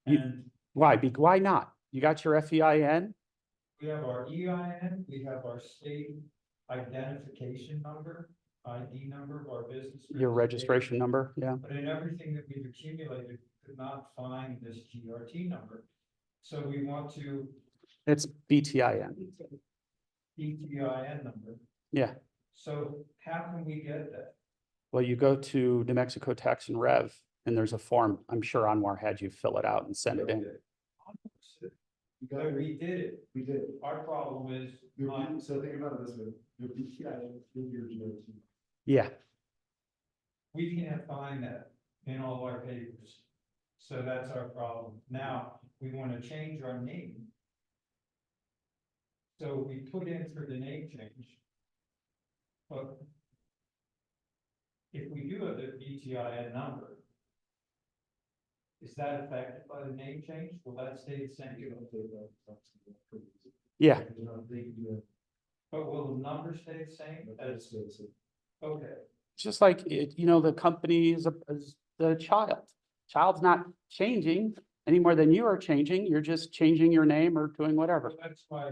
And Why not? You got your FEIN? we have our EIN, we have our state identification number, ID number of our business. Your registration number? Yeah. But in everything that we've accumulated, we could not find this GRT number. So we want to It's BTIN. BTIN number. Yeah. So how can we get that? Well, you go to New Mexico Tax and Rev, and there's a form. I'm sure Anwar had you fill it out and send it in. You So got it. we did it. We did. Our problem is So think about it this way, your BTIN is your GRT. Yeah. we can't find that in all our papers. So that's our problem. Now, we want to change our name. So we put in for the name change. But if we do have the BTIN number, is that affected by the name change? Will that stay the same? Yeah. But will the number stay the same? Okay, It's just like, the company is the child. Child's not changing any more than you are changing. You're just changing your name or doing whatever. Well, that's why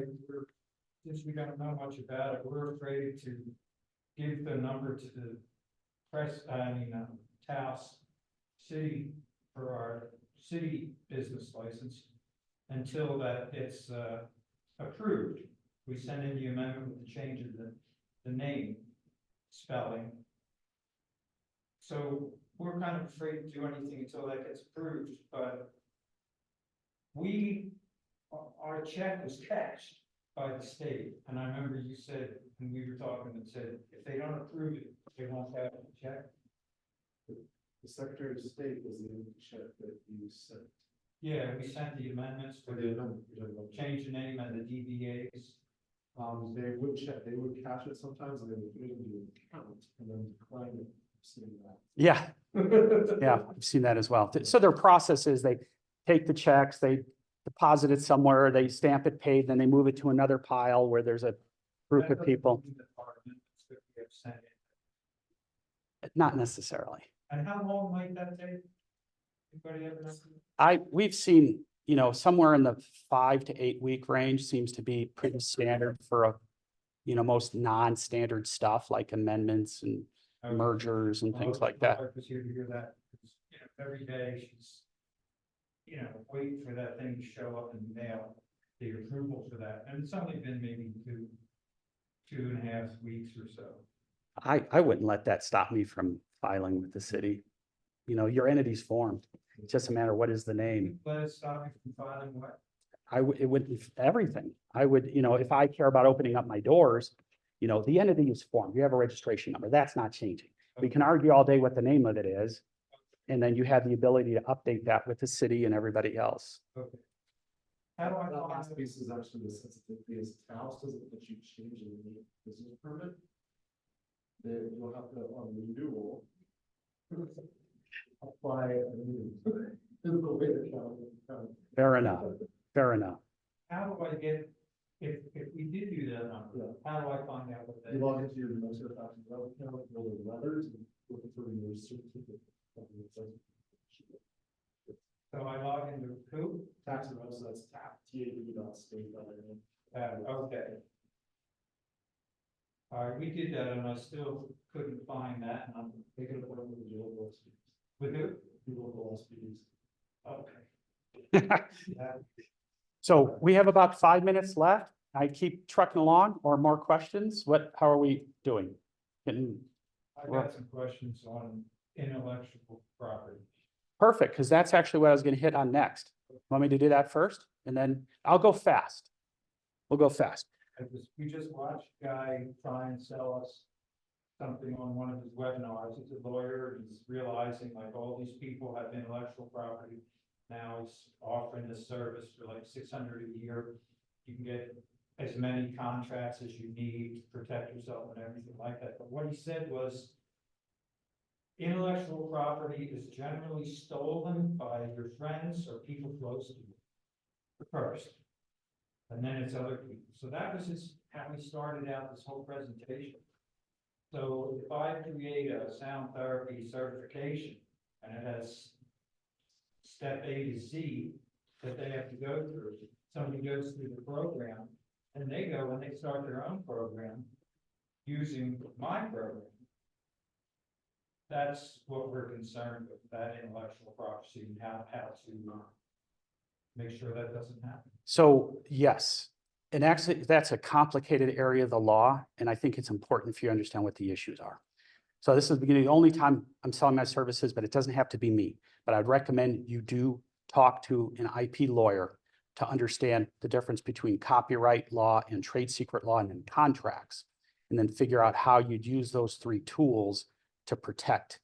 since we don't know much about it, we're afraid to give the number to the Taos City for our city business license until that it's, approved. We send in the amendment with the change of the name spelling. So we're kind of afraid to do anything until that gets approved, but our check was cashed by the state, and I remember you said, when we were talking, and said, if they don't approve it, they won't have the check. The Secretary of State was the only check that you sent. Yeah, we sent the amendments for the change the name and the DBAs. They would check, they would cash it sometimes, and they would put it into an account and then decline it. Seeing Yeah, that. yeah, I've seen that as well. So their process is they take the checks, they deposit it somewhere, they stamp it paid, then they move it to another pile where there's a group of people. Not necessarily. And how long might that take? Anybody have an estimate? We've seen, somewhere in the 5 to 8 week range seems to be pretty standard for most non-standard stuff like amendments and mergers and things like that. I was here to hear that, because, every day she's, waiting for that thing to show up in the mail, the approval for that, and it's only been maybe 2.5 weeks or so. I wouldn't let that stop me from filing with the city. Your entity's formed. It's just a matter of what is the name. Let it stop you from filing what? It would, everything. I would, if I care about opening up my doors, the entity is formed. You have a registration number. That's not changing. We can argue all day what the name of it is. And then you have the ability to update that with the city and everybody else. Okay. How do I That find last piece is actually the sensitivity is Taos doesn't let you change in the business permit. Then you'll have to, on renewal, apply a new physical way to. Fair enough. Fair enough. how do I get, if we did do that number, how do I find out what that You is? log into your Minnesota Tax and Wealth account, go to letters, and look for your certificate. So I log into who? Tax and Wealth, so that's TAB.state.in. Okay. All right, we did that and I still couldn't find that number. They can appoint with the local SPs. With who? The local SPs. Okay. Yeah. So we have about 5 minutes left. I keep trucking along or more questions? How are we doing? I got some questions on intellectual property. Perfect, because that's actually what I was going to hit on next. Want me to do that first? And then I'll go fast. We'll go fast. We just watched a guy try and sell us something on one of his webinars. He's a lawyer. He's realizing like all these people have intellectual property. Now he's offering this service for like $600 a year. You can get as many contracts as you need to protect yourself and everything like that. But what he said was, intellectual property is generally stolen by your friends or people close to you first, and then it's other people. So that was how we started out this whole presentation. So if I create a sound therapy certification and it has step A to Z that they have to go through, somebody goes through the program and they go and they start their own program using my program. That's what we're concerned with, that intellectual property and how to make sure that doesn't happen. So yes, and actually that's a complicated area of the law. And I think it's important for you to understand what the issues are. So this is the only time I'm selling my services, but it doesn't have to be me. But I'd recommend you do talk to an IP lawyer to understand the difference between copyright law and trade secret law and then contracts, and then figure out how you'd use those three tools to protect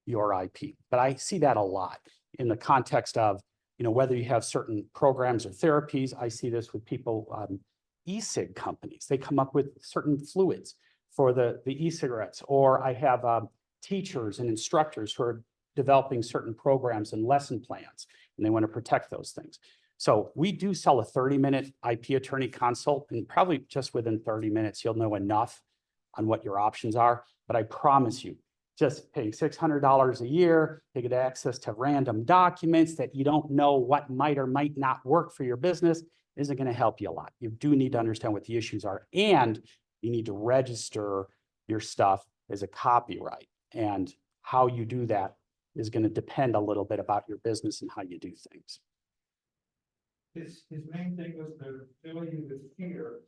your IP. But I see that a lot in the context of, whether you have certain programs or therapies. I see this with people, e-cig companies. They come up with certain fluids for the e-cigarettes, or I have teachers and instructors who are developing certain programs and lesson plans, and they want to protect those things. So we do sell a 30-minute IP attorney consult, and probably just within 30 minutes, you'll know enough on what your options are. But I promise you, just paying $600 a year to get access to random documents that you don't know what might or might not work for your business isn't going to help you a lot. You do need to understand what the issues are, and you need to register your stuff as a copyright. And how you do that is going to depend a little bit about your business and how you do things. His main thing was to fill you with fear,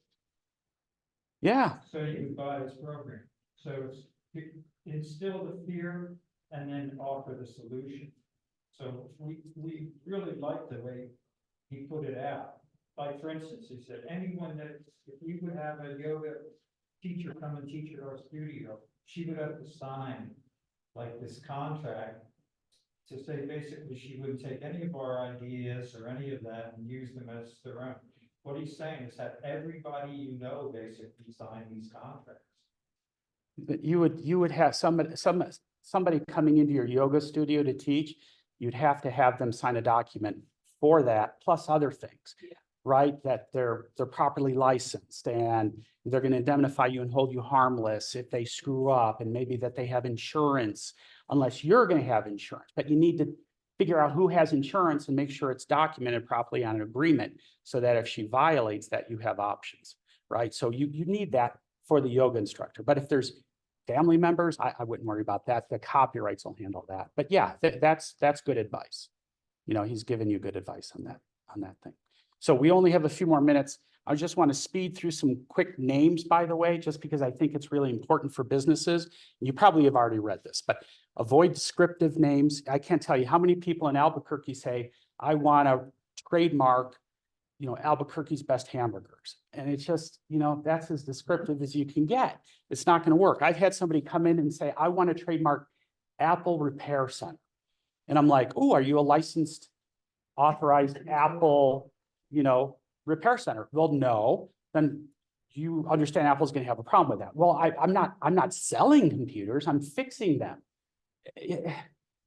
Yeah, so you would buy his program. So it's instill the fear and then offer the solution. So we really like the way he put it out. Like, for instance, he said, anyone that, if you would have a yoga teacher come and teach at our studio, she would have to sign like this contract to say basically she wouldn't take any of our ideas or any of that and use them as their own. What he's saying is have everybody you know basically sign these contracts. but you would have somebody coming into your yoga studio to teach, you'd have to have them sign a document for that, plus other things. Yeah. Right, that they're properly licensed and they're going to indemnify you and hold you harmless if they screw up, and maybe that they have insurance, unless you're going to have insurance. But you need to figure out who has insurance and make sure it's documented properly on an agreement, so that if she violates that, you have options, right? So you need that for the yoga instructor. But if there's family members, I wouldn't worry about that. The copyrights will handle that. But yeah, that's good advice. You know, he's given you good advice on that thing. So we only have a few more minutes. I just want to speed through some quick names, by the way, just because I think it's really important for businesses. You probably have already read this, but avoid descriptive names. I can't tell you how many people in Albuquerque say, I want to trademark, you know, Albuquerque's best hamburgers. And it's just, you know, that's as descriptive as you can get. It's not going to work. I've had somebody come in and say, I want to trademark Apple Repair Center. And I'm like, oh, are you a licensed, authorized Apple, you know, repair center? Well, no. Then you understand Apple's going to have a problem with that. Well, I'm not selling computers. I'm fixing them.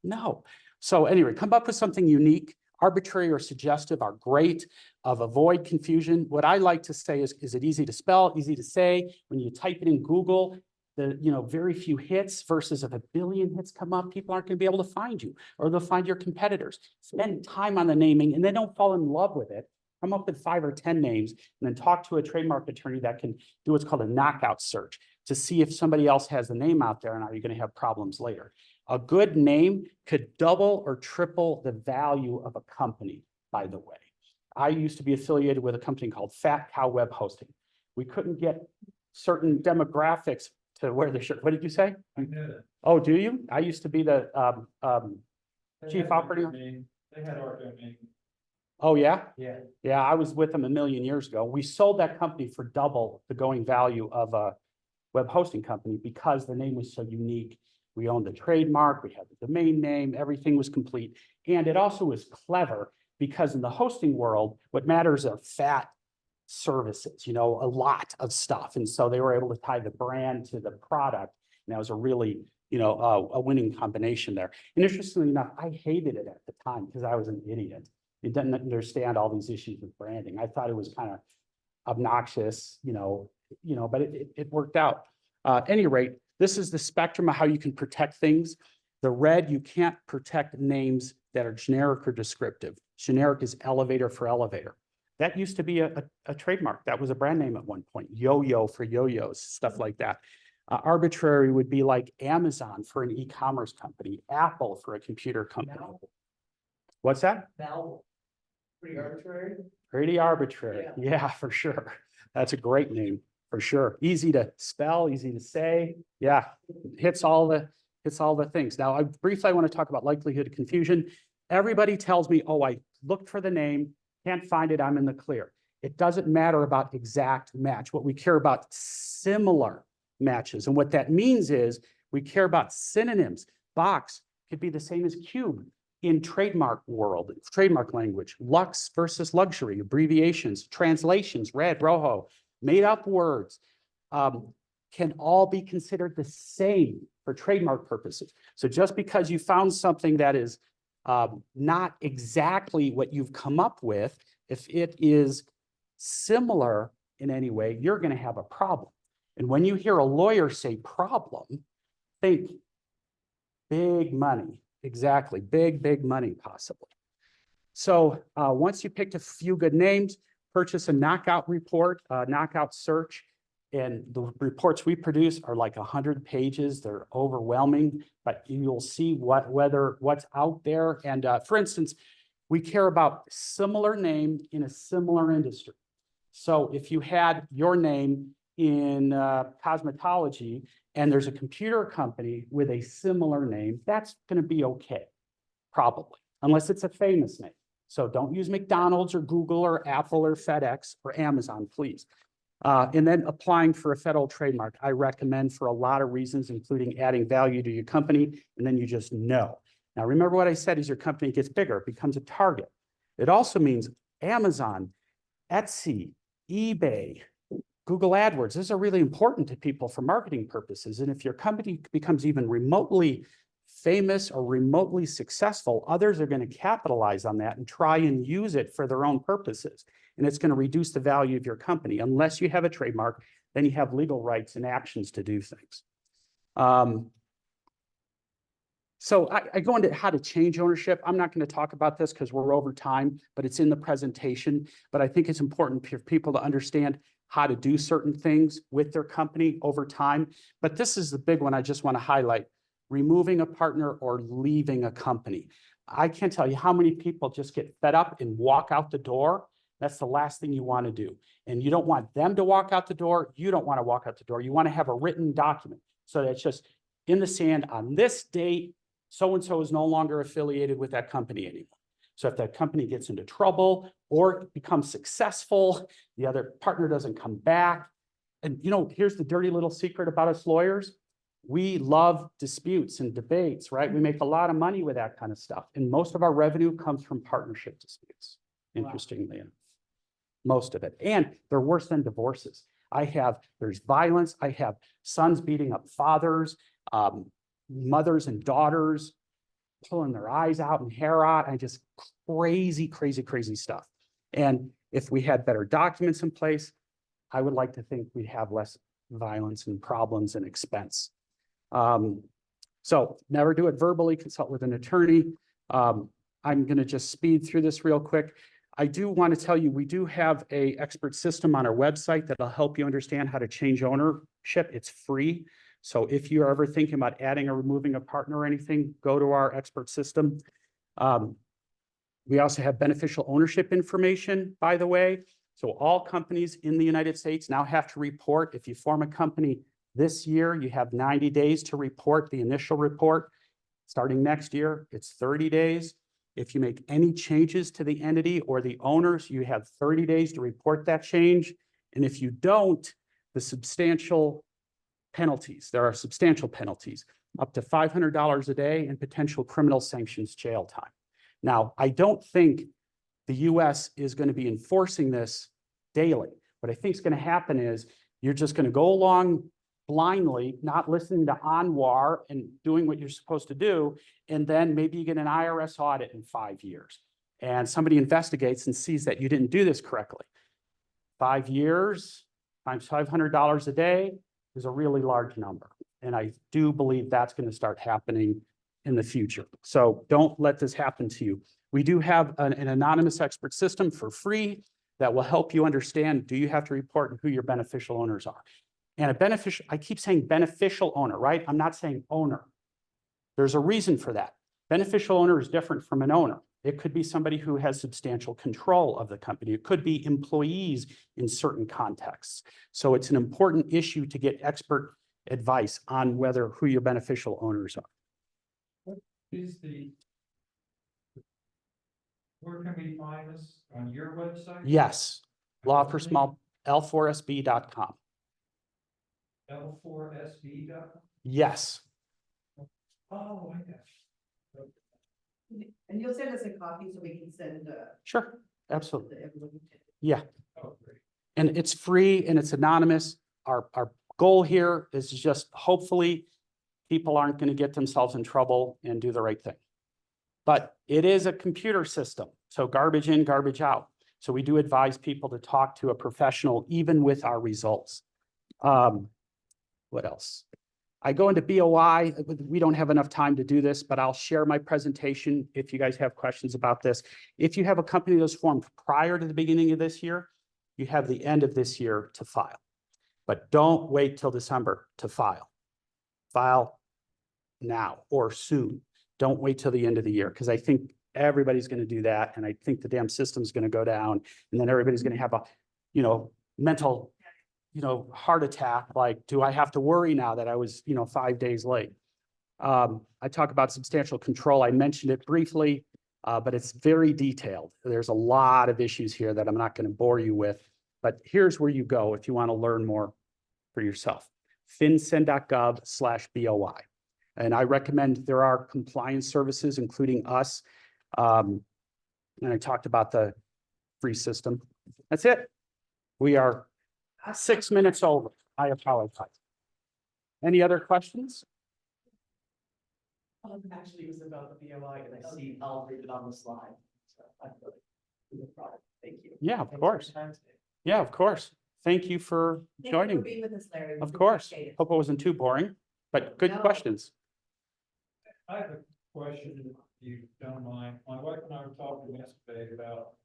No. So anyway, come up with something unique. Arbitrary or suggestive are great. Avoid confusion. What I like to say is it easy to spell, easy to say? When you type it in Google, very few hits versus if a billion hits come up, people aren't going to be able to find you, or they'll find your competitors. Spend time on the naming and then don't fall in love with it. Come up with 5 or 10 names and then talk to a trademark attorney that can do what's called a knockout search to see if somebody else has the name out there, and are you going to have problems later. A good name could double or triple the value of a company, by the way. I used to be affiliated with a company called Fat Cow Web Hosting. We couldn't get certain demographics to wear the shirt. What did you say? I know that. Oh, do you? I used to be the They Chief had our operating- domain. They had our domain. oh, yeah? Yeah. Yeah, I was with them a million years ago. We sold that company for double the going value of a web hosting company because the name was so unique. We owned the trademark, we had the domain name, everything was complete. And it also was clever because in the hosting world, what matters are fat services, you know, a lot of stuff. And so they were able to tie the brand to the product. And that was a really, you know, a winning combination there. And interestingly enough, I hated it at the time because I was an idiot. I didn't understand all these issues with branding. I thought it was kind of obnoxious, but it worked out. At any rate, this is the spectrum of how you can protect things. The red, you can't protect names that are generic or descriptive. Generic is elevator for elevator. That used to be a trademark. That was a brand name at one point. Yo-yo for yo-yos, stuff like that. Arbitrary would be like Amazon for an e-commerce company, Apple for a computer company. What's that? Now, pretty arbitrary. Pretty arbitrary. Yeah, for sure. That's a great name, for sure. Easy to spell, easy to say. Yeah, hits all the things. Now, briefly, I want to talk about likelihood of confusion. Everybody tells me, oh, I looked for the name, can't find it, I'm in the clear. It doesn't matter about exact match. What we care about similar matches. And what that means is we care about synonyms. Box could be the same as cube in trademark world, trademark language. Lux versus luxury, abbreviations, translations, red, rojo, made up words can all be considered the same for trademark purposes. So just because you found something that is not exactly what you've come up with, if it is similar in any way, you're going to have a problem. And when you hear a lawyer say problem, think Big money, exactly. Big money possibly. So once you picked a few good names, purchase a knockout report, knockout search. And the reports we produce are like 100 pages. They're overwhelming, but you'll see what's out there. And for instance, we care about similar name in a similar industry. So if you had your name in cosmetology and there's a computer company with a similar name, that's going to be okay, probably, unless it's a famous name. So don't use McDonald's or Google or Apple or FedEx or Amazon, please. And then applying for a federal trademark, I recommend for a lot of reasons, including adding value to your company, and then you just know. Now, remember what I said, as your company gets bigger, it becomes a target. It also means Amazon, Etsy, eBay, Google AdWords. These are really important to people for marketing purposes. And if your company becomes even remotely famous or remotely successful, others are going to capitalize on that and try and use it for their own purposes. And it's going to reduce the value of your company. Unless you have a trademark, then you have legal rights and actions to do things. So I go into how to change ownership. I'm not going to talk about this because we're over time, but it's in the presentation. But I think it's important for people to understand how to do certain things with their company over time. But this is the big one I just want to highlight: removing a partner or leaving a company. I can't tell you how many people just get fed up and walk out the door. That's the last thing you want to do. And you don't want them to walk out the door. You don't want to walk out the door. You want to have a written document so that it's just in the sand on this date. So-and-so is no longer affiliated with that company anymore. So if that company gets into trouble or becomes successful, the other partner doesn't come back. And here's the dirty little secret about us lawyers. We love disputes and debates, right? We make a lot of money with that kind of stuff. And most of our revenue comes from partnership disputes, interestingly enough. Most of it. And they're worse than divorces. There's violence. I have sons beating up fathers, mothers and daughters pulling their eyes out and hair out, and just crazy stuff. And if we had better documents in place, I would like to think we'd have less violence and problems and expense. So never do it verbally, consult with an attorney. I'm going to just speed through this real quick. I do want to tell you, we do have an expert system on our website that'll help you understand how to change ownership. It's free. So if you're ever thinking about adding or removing a partner or anything, go to our expert system. We also have beneficial ownership information, by the way. So all companies in the United States now have to report. If you form a company this year, you have 90 days to report the initial report. Starting next year, it's 30 days. If you make any changes to the entity or the owners, you have 30 days to report that change. And if you don't, there are substantial penalties, up to $500 a day and potential criminal sanctions jail time. Now, I don't think the US is going to be enforcing this daily. What I think is going to happen is you're just going to go along blindly, not listening to ANWR and doing what you're supposed to do. And then maybe you get an IRS audit in 5 years and somebody investigates and sees that you didn't do this correctly. 5 years times $500 a day is a really large number. And I do believe that's going to start happening in the future. So don't let this happen to you. We do have an anonymous expert system for free that will help you understand, do you have to report and who your beneficial owners are? And I keep saying beneficial owner, right? I'm not saying owner. There's a reason for that. Beneficial owner is different from an owner. It could be somebody who has substantial control of the company. It could be employees in certain contexts. So it's an important issue to get expert advice on who your beneficial owners are. Where can we find this? On your website? Yes, law for small, L4SB.com. L4SB.com? Yes. Oh, I got you. And you'll send us a copy so we can send Sure, absolutely. to everyone. Yeah. Oh, great. And it's free and it's anonymous. Our goal here is just hopefully people aren't going to get themselves in trouble and do the right thing. But it is a computer system, so garbage in, garbage out. So we do advise people to talk to a professional, even with our results. What else? I go into BOI, we don't have enough time to do this, but I'll share my presentation if you guys have questions about this. If you have a company that was formed prior to the beginning of this year, you have the end of this year to file. But don't wait till December to file. File now or soon. Don't wait till the end of the year, because I think everybody's going to do that. And I think the damn system's going to go down, and then everybody's going to have a, mental, heart attack. Like, do I have to worry now that I was, 5 days late? I talk about substantial control. I mentioned it briefly, but it's very detailed. There's a lot of issues here that I'm not going to bore you with, but here's where you go if you want to learn more for yourself. fincen.gov/BOI. And I recommend there are compliance services, including us. And I talked about the free system. That's it. We are 6 minutes over. I apologize. Any other questions? Actually, it was about the BOI, and I see I'll read it on the slide. So I feel like no problem. Thank you. Yeah, of Thanks for course. your time today. Yeah, of course. Thank you for Thank you for joining. being with us, Larry. Of We course. appreciate it. Hope it wasn't too boring, but good No. questions. I have a question, if you don't mind. My wife and I were talking yesterday about